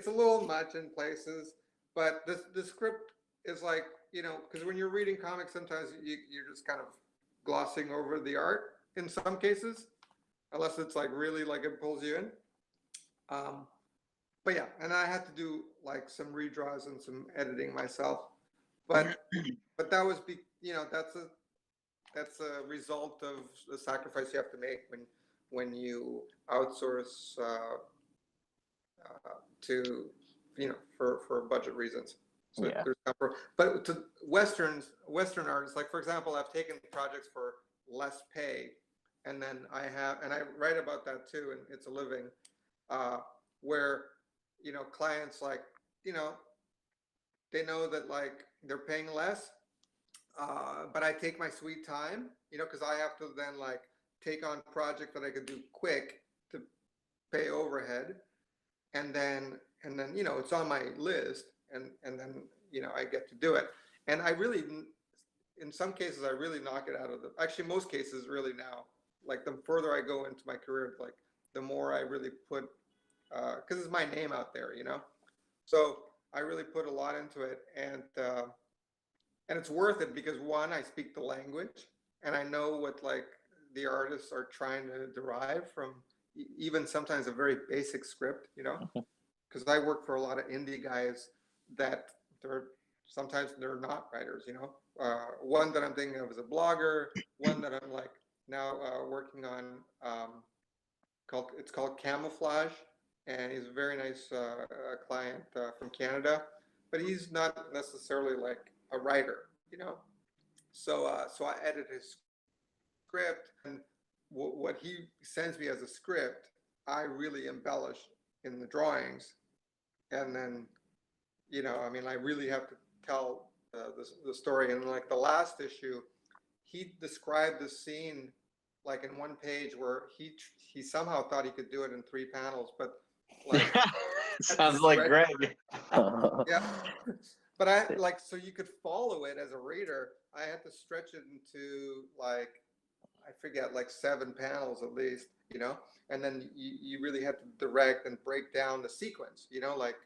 a little much in places, but the script is like, you know, because when you're reading comics, sometimes you're just kind of glossing over the art in some cases, unless it's like really like it pulls you in. But yeah, and I had to do like some redraws and some editing myself, but that was that's a result of the sacrifice you have to make when you outsource to, you know, for budget reasons. So there's but to Western artists, like for example, I've taken projects for less pay, and then I write about that too, and It's a Living, where, you know, clients, like, you know, they know that like they're paying less, but I take my sweet time, you know, because I have to then like take on project that I could do quick to pay overhead, and then you know, it's on my list, and then, you know, I get to do it. And I really, in some cases, I really knock it out of actually most cases really now, like the further I go into my career, like the more I really put, because it's my name out there, you know, so I really put a lot into it, and it's worth it because one, I speak the language, and I know what like the artists are trying to derive from even sometimes a very basic script, you know, because I work for a lot of indie guys that sometimes they're not writers, you know. One that I'm thinking of is a blogger. One that I'm like now working on, it's called Camouflage, and he's a very nice client from Canada, but he's not necessarily like a writer, you know. So I edit his script, and what he sends me as a script, I really embellish in the drawings, and then, you know, I mean, I really have to tell the story. And like the last issue, he described the scene like in one page where he somehow thought he could do it in 3 panels, but like sounds like Greg. Yeah, but I like, so you could follow it as a reader. I had to stretch it into like, I forget, like 7 panels at least, you know, and then you really had to direct and break down the sequence, you know, like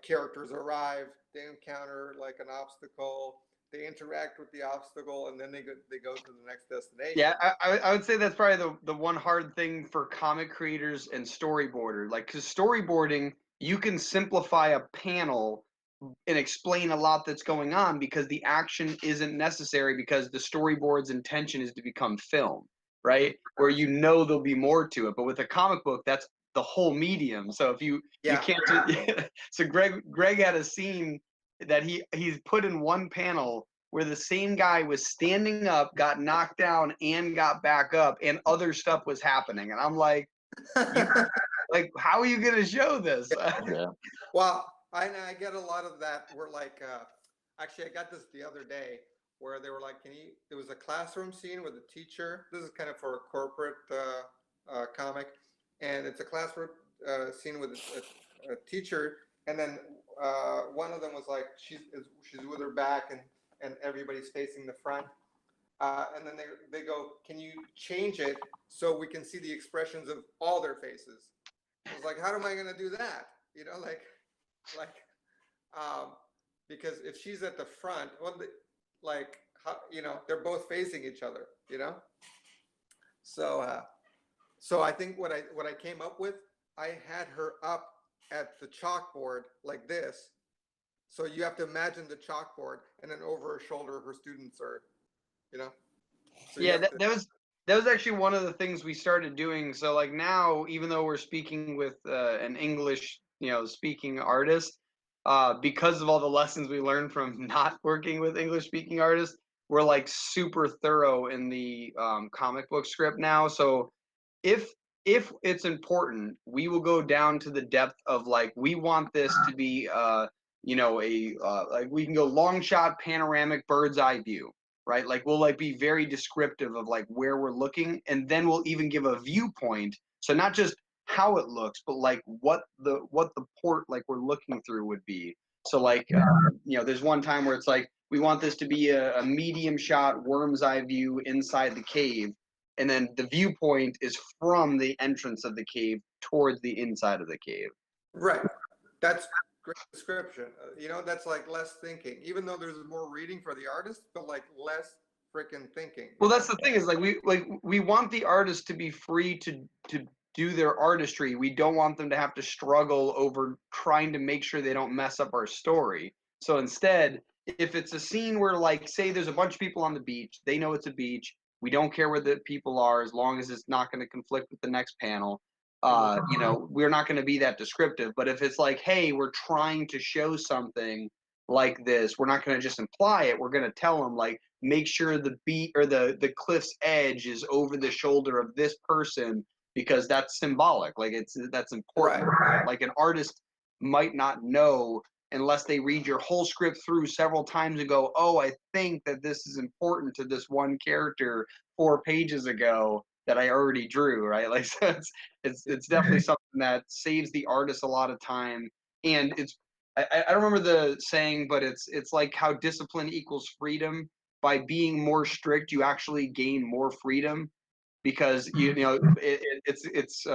characters arrive, they encounter like an obstacle, they interact with the obstacle, and then they go to the next destination. Yeah, I would say that's probably the one hard thing for comic creators and storyboarders. Like, because storyboarding, you can simplify a panel and explain a lot that's going on because the action isn't necessary, because the storyboard's intention is to become film, right? Where you know there'll be more to it. But with a comic book, that's the whole medium. So if you can't so Greg had a scene that he's put in one panel where the same guy was standing up, got knocked down, and got back up, and other stuff was happening. And I'm like, like, how are you gonna show this? Well, I get a lot of that. We're like, actually, I got this the other day where they were like, there was a classroom scene with a teacher. This is kind of for a corporate comic, and it's a classroom scene with a teacher, and then one of them was like, she's with her back, and everybody's facing the front, and then they go, can you change it so we can see the expressions of all their faces? I was like, how am I going to do that? You know, because if she's at the front, well, how, you know, they're both facing each other, you know? So I think what I came up with, I had her up at the chalkboard like this. So you have to imagine the chalkboard, and then over her shoulder, her students are, you know? So yeah, that was actually one of the things we started doing. So like now, even though we're speaking with an English, you know, speaking artist, because of all the lessons we learned from not working with English speaking artists, we're like super thorough in the comic book script now. So if it's important, we will go down to the depth of like, we want this to be you know, like we can go long shot, panoramic, bird's eye view, right? Like we'll like be very descriptive of like where we're looking, and then we'll even give a viewpoint. So not just how it looks, but like what the port like we're looking through would be. So like you know, there's one time where it's like, we want this to be a medium shot, worm's eye view inside the cave, and then the viewpoint is from the entrance of the cave towards the inside of the cave. Right. That's great description. You know, that's like less thinking, even though there's more reading for the artist, but like less freaking thinking. Well, that's the thing, is like we want the artist to be free to do their artistry. We don't want them to have to struggle over trying to make sure they don't mess up our story. So instead, if it's a scene where, like, say there's a bunch of people on the beach, they know it's a beach, we don't care where the people are as long as it's not going to conflict with the next panel. You know, we're not going to be that descriptive. But if it's like, hey, we're trying to show something like this, we're not going to just imply it. We're going to tell them, like, make sure the beat or the cliff's edge is over the shoulder of this person, because that's symbolic. Like that's important. Right. Like an artist might not know unless they read your whole script through several times and go, oh, I think that this is important to this one character 4 pages ago that I already drew, right? Like, so it's definitely something that saves the artist a lot of time. And it's, I don't remember the saying, but it's like how discipline equals freedom. By being more strict, you actually gain more freedom, because you know it's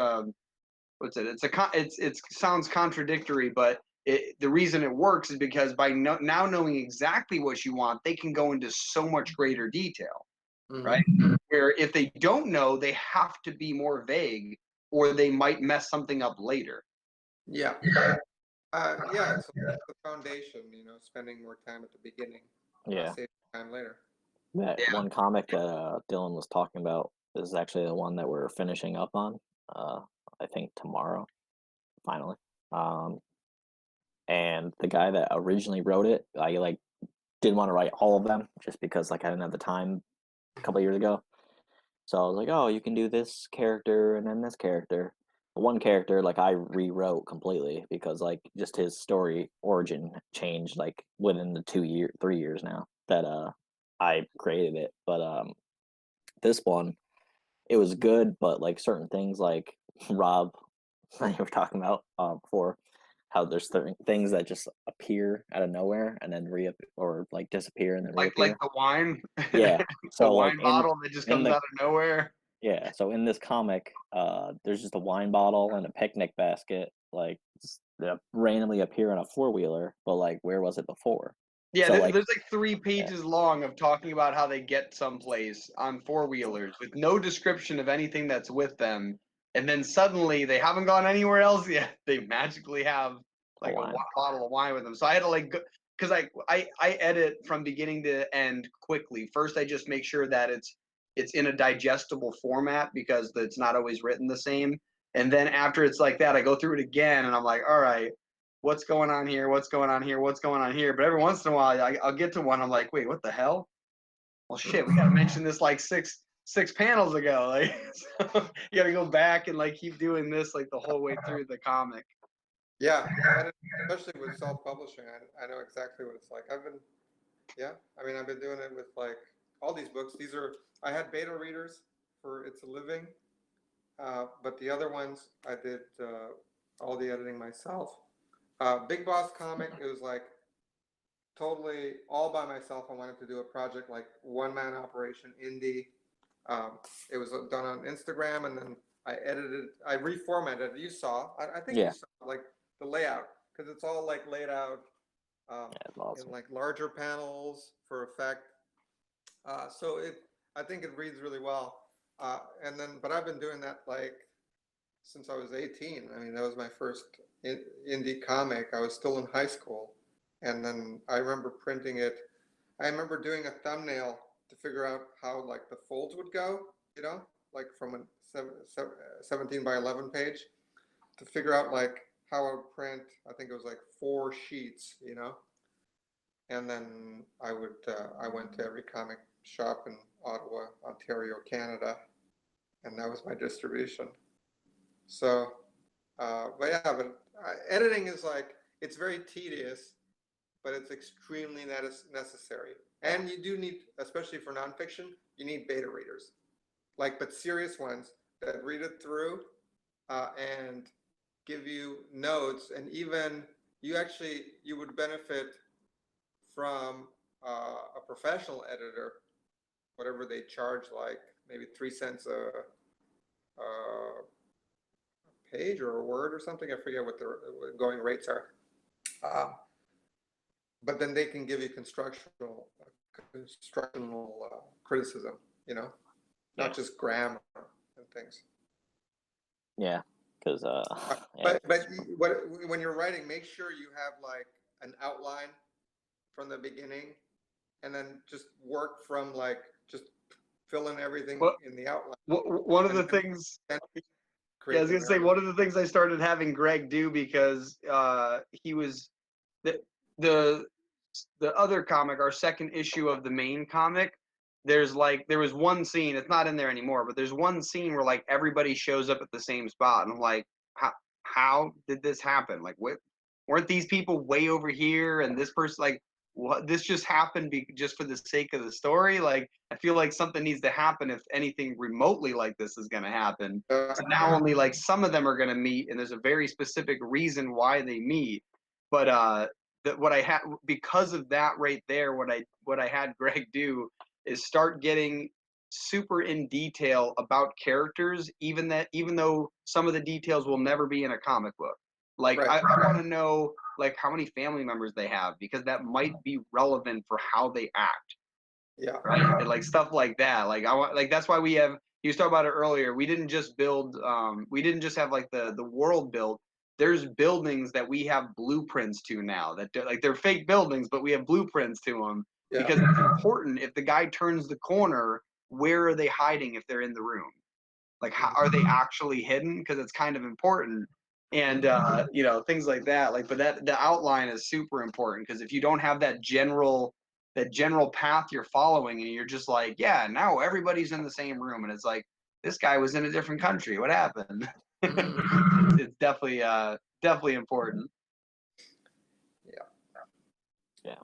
what's it? It sounds contradictory, but the reason it works is because by now knowing exactly what you want, they can go into so much greater detail, right? Where if they don't know, they have to be more vague, or they might mess something up later. Yeah. Yeah, it's the foundation, you know, spending more time at the beginning. Yeah. Save time later. That one comic that Dylan was talking about is actually the one that we're finishing up on. I think tomorrow, finally. And the guy that originally wrote it, I like didn't want to write all of them just because like I didn't have the time a couple of years ago. So I was like, oh, you can do this character and then this character. One character, like I rewrote completely because like just his story origin changed like within the 3 years now that I created it. But this one, it was good, but like certain things like Rob, you were talking about before, how there's certain things that just appear out of nowhere and then or like disappear and then reappear. Like the wine. Yeah. So the like wine bottle that just comes out of nowhere. Yeah. So in this comic, there's just a wine bottle and a picnic basket, like that randomly appear on a 4-wheeler, but like where was it before? Yeah, so, there's like 3 pages long of talking about how they get someplace on 4-wheelers with no description of anything that's with them. And then suddenly they haven't gone anywhere else yet. They magically have like a bottle of wine with them. So I had to like, because I edit from beginning to end quickly. First, I just make sure that it's in a digestible format because it's not always written the same. And then after it's like that, I go through it again, and I'm like, all right, what's going on here? What's going on here? What's going on here? But every once in a while, I'll get to one. I'm like, wait, what the hell? Well, shit, we gotta mention this like six panels ago. Like, so you gotta go back and like keep doing this like the whole way through the comic. Yeah, and especially with self-publishing, I know exactly what it's like. I've been doing it with like all these books. I had beta readers for It's a Living, but the other ones I did all the editing myself. Big Boss Comic, it was like totally all by myself. I wanted to do a project like one-man operation, indie. It was done on Instagram, and then I reformatted it. You saw, I think you saw like the layout, because it's all like laid out awesome. in like larger panels for effect. I think it reads really well. But I've been doing that like since I was 18. I mean, that was my first indie comic. I was still in high school. And then I remember printing it. I remember doing a thumbnail to figure out how like the folds would go, like from a 17 by 11 page, to figure out like how I would print. I think it was like 4 sheets, and then I went to every comic shop in Ottawa, Ontario, Canada, and that was my distribution. So, editing is like, it's very tedious, but it's extremely necessary. And you do need, especially for nonfiction, you need beta readers, but serious ones that read it through and give you notes. And even you would benefit from a professional editor, whatever they charge, like maybe 3 cents a page or a word or something. I forget what the going rates are. But then they can give you constructional criticism, not just grammar and things. Yeah, because But when you're writing, make sure you have like an outline from the beginning, and then just work from like just fill in everything in the outline. One of the things. I was gonna say, one of the things I started having Greg do, because he was the other comic, our second issue of the main comic, there was one scene, it's not in there anymore, but there's one scene where like everybody shows up at the same spot, and I'm like, how did this happen? Like, weren't these people way over here, and this person, like, what, this just happened just for the sake of the story? Like, I feel like something needs to happen if anything remotely like this is going to happen. So now only like some of them are going to meet, and there's a very specific reason why they meet. But what I had, because of that right there, what I had Greg do is start getting super in detail about characters, even though some of the details will never be in a comic book. Like, I want to know like how many family members they have, because that might be relevant for how they act. Yeah. Right. And like stuff like that. Like, I want, like, that's why we have, you was talking about it earlier, we didn't just build, we didn't just have like the world built. There's buildings that we have blueprints to now, that like, they're fake buildings, but we have blueprints to them. Yeah. Because it's important, if the guy turns the corner, where are they hiding if they're in the room? Like, how are they actually hidden? Because it's kind of important. And things like that. Like, but the outline is super important, because if you don't have that general path you're following, and you're just like, yeah, now everybody's in the same room, and it's like, this guy was in a different country, what happened? It's definitely important. Yeah.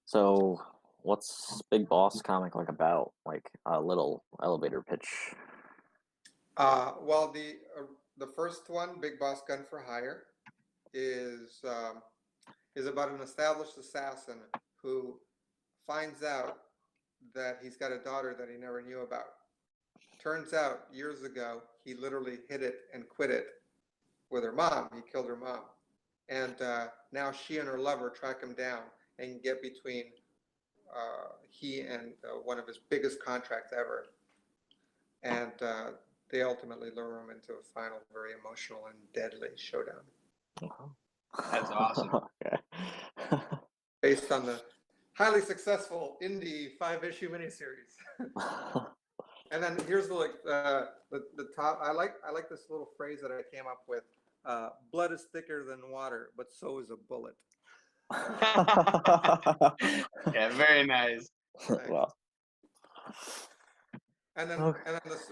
So what's Big Boss comic like about? Like a little elevator pitch. Well, the first one, Big Boss Gun for Hire, is about an established assassin who finds out that he's got a daughter that he never knew about. Turns out years ago he literally hid it and quit it with her mom. He killed her mom, and now she and her lover track him down and get between he and one of his biggest contracts ever, and they ultimately lure him into a final, very emotional and deadly showdown. That's awesome. Okay. Based on the highly successful indie 5-issue miniseries. And then here's the top. I like this little phrase that I came up with. Blood is thicker than water, but so is a bullet. Yeah, very nice. Wow. And then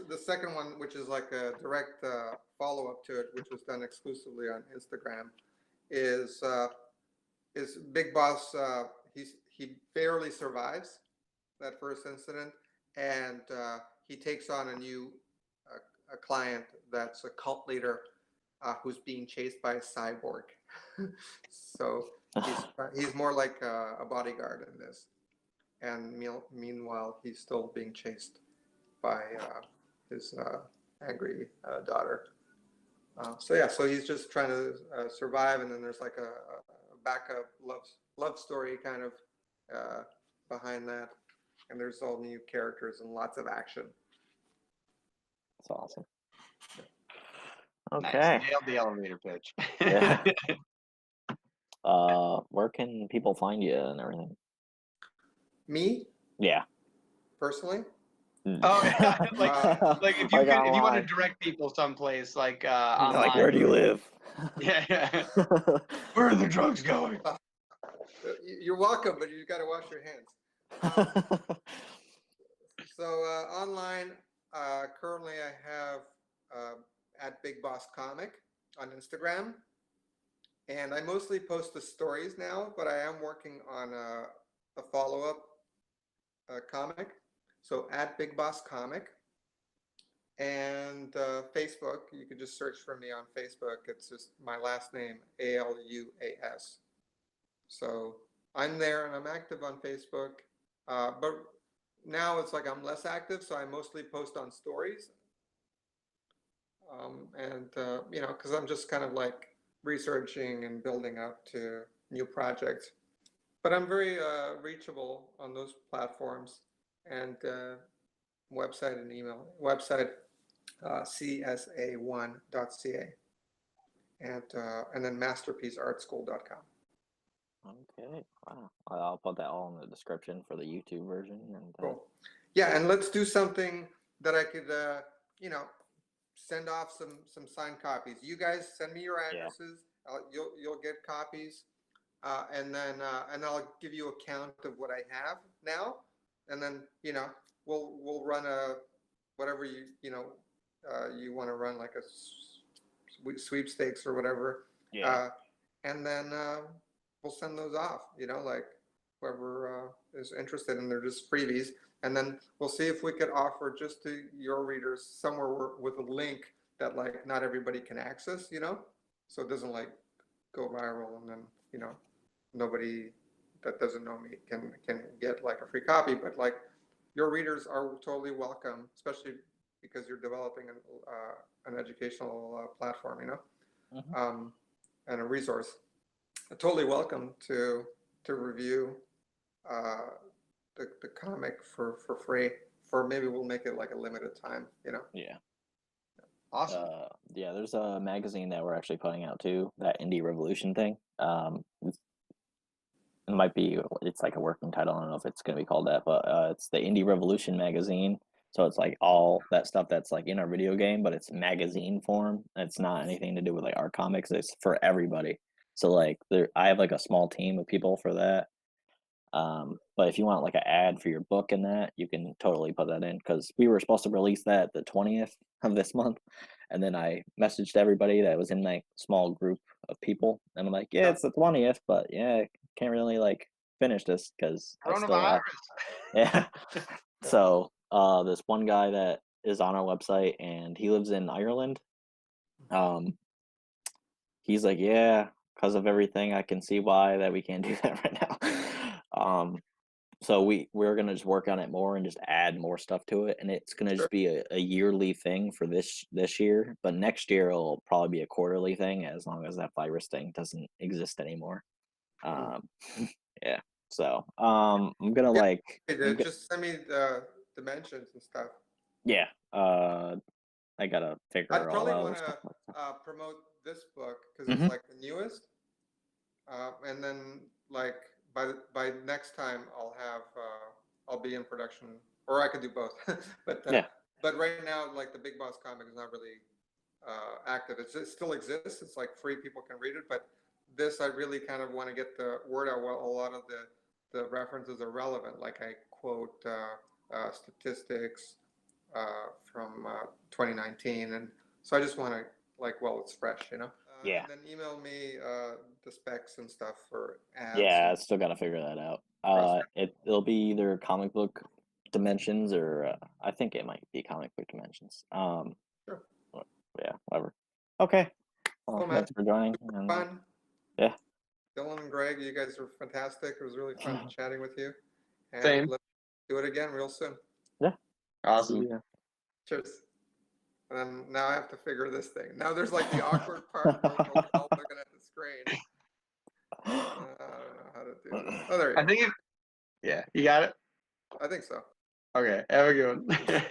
the second one, which is like a direct follow-up to it, which was done exclusively on Instagram, is Big Boss. He barely survives that first incident, and he takes on a new a client that's a cult leader who's being chased by a cyborg. So he's more like a bodyguard in this, and meanwhile he's still being chased by his angry daughter. So he's just trying to survive, and then there's like a backup love story kind of behind that, and there's all new characters and lots of action. That's awesome. Nice. Okay. Nailed the elevator pitch. Yeah. Where can people find you and everything? Me? Yeah. Personally? Oh, yeah. like if you want to direct people someplace, like online. Like, where do you live? Yeah. Where are the drugs going? You're welcome, but you got to wash your hands. So online, currently I have at Big Boss Comic on Instagram, and I mostly post the stories now, but I am working on a follow-up comic. So at Big Boss Comic, and Facebook, you can just search for me on Facebook. It's just my last name, Aluas. So I'm there and I'm active on Facebook, but now it's like I'm less active, so I mostly post on stories. Because I'm just kind of like researching and building up to new projects. But I'm very reachable on those platforms, and website and email. Website csa1.ca, and then masterpieceartschool.com. Okay. Wow. I'll put that all in the description for the YouTube version. And cool. Yeah, and let's do something that I could, send off some signed copies. You guys send me your addresses. Yeah. You'll get copies, and then I'll give you a count of what I have now, and then we'll run a whatever you want to run, like a sweepstakes or whatever. Yeah. And then we'll send those off. Like whoever is interested, and they're just freebies. And then we'll see if we could offer just to your readers somewhere with a link that like not everybody can access, so it doesn't like go viral, and then nobody that doesn't know me can get like a free copy. But like your readers are totally welcome, especially because you're developing an educational platform, Mm-hmm. And a resource. Totally welcome to review the comic for free. For maybe we'll make it like a limited time, Yeah. Awesome. Yeah, there's a magazine that we're actually putting out too, that Indie Revolution thing. It's like a working title. I don't know if it's going to be called that, but it's the Indie Revolution magazine. So it's like all that stuff that's like in our video game, but it's magazine form. It's not anything to do with like our comics. It's for everybody. So like I have like a small team of people for that. But if you want like an ad for your book in that, you can totally put that in, because we were supposed to release that the 20th of this month. And then I messaged everybody that was in my small group of people, and I'm like, yeah, it's the 20th, but yeah, can't really like finish this because I still have, yeah. So this one guy that is on our website, and he lives in Ireland. He's like, yeah, because of everything, I can see why that we can't do that right now. So we're gonna just work on it more and just add more stuff to it, and it's gonna just be a yearly thing for this year. But next year it'll probably be a quarterly thing, as long as that virus thing doesn't exist anymore. Yeah. So I'm gonna just send me the dimensions and stuff. Yeah. I gotta figure I'd all probably out. want to promote this book because it's like the newest, and then like by next time I'll be in production, or I could do both. But Big Boss comic is not really active. It still exists. It's like free, people can read it, but this I really kind of want to get the word out. Well, a lot of the references are relevant. Like I quote statistics from 2019, and so I just want to it's fresh, Yeah. And then email me the specs and stuff for ads. Yeah, I still got to figure that out. It'll be either comic book dimensions or I think it might be comic book dimensions. Sure. Yeah, whatever. Okay. Well, Cool, man. thanks for joining. And, Fun. Yeah. Dylan and Greg, you guys were fantastic. It was really fun chatting with you. And Same. let's do it again real soon. Awesome. Yeah. Cheers. And then now I have to figure this thing. Now there's like the awkward part where we're all looking at the screen. I don't know how to do this. Oh, there you go. Yeah, you got it? I think so. Okay, have a good one.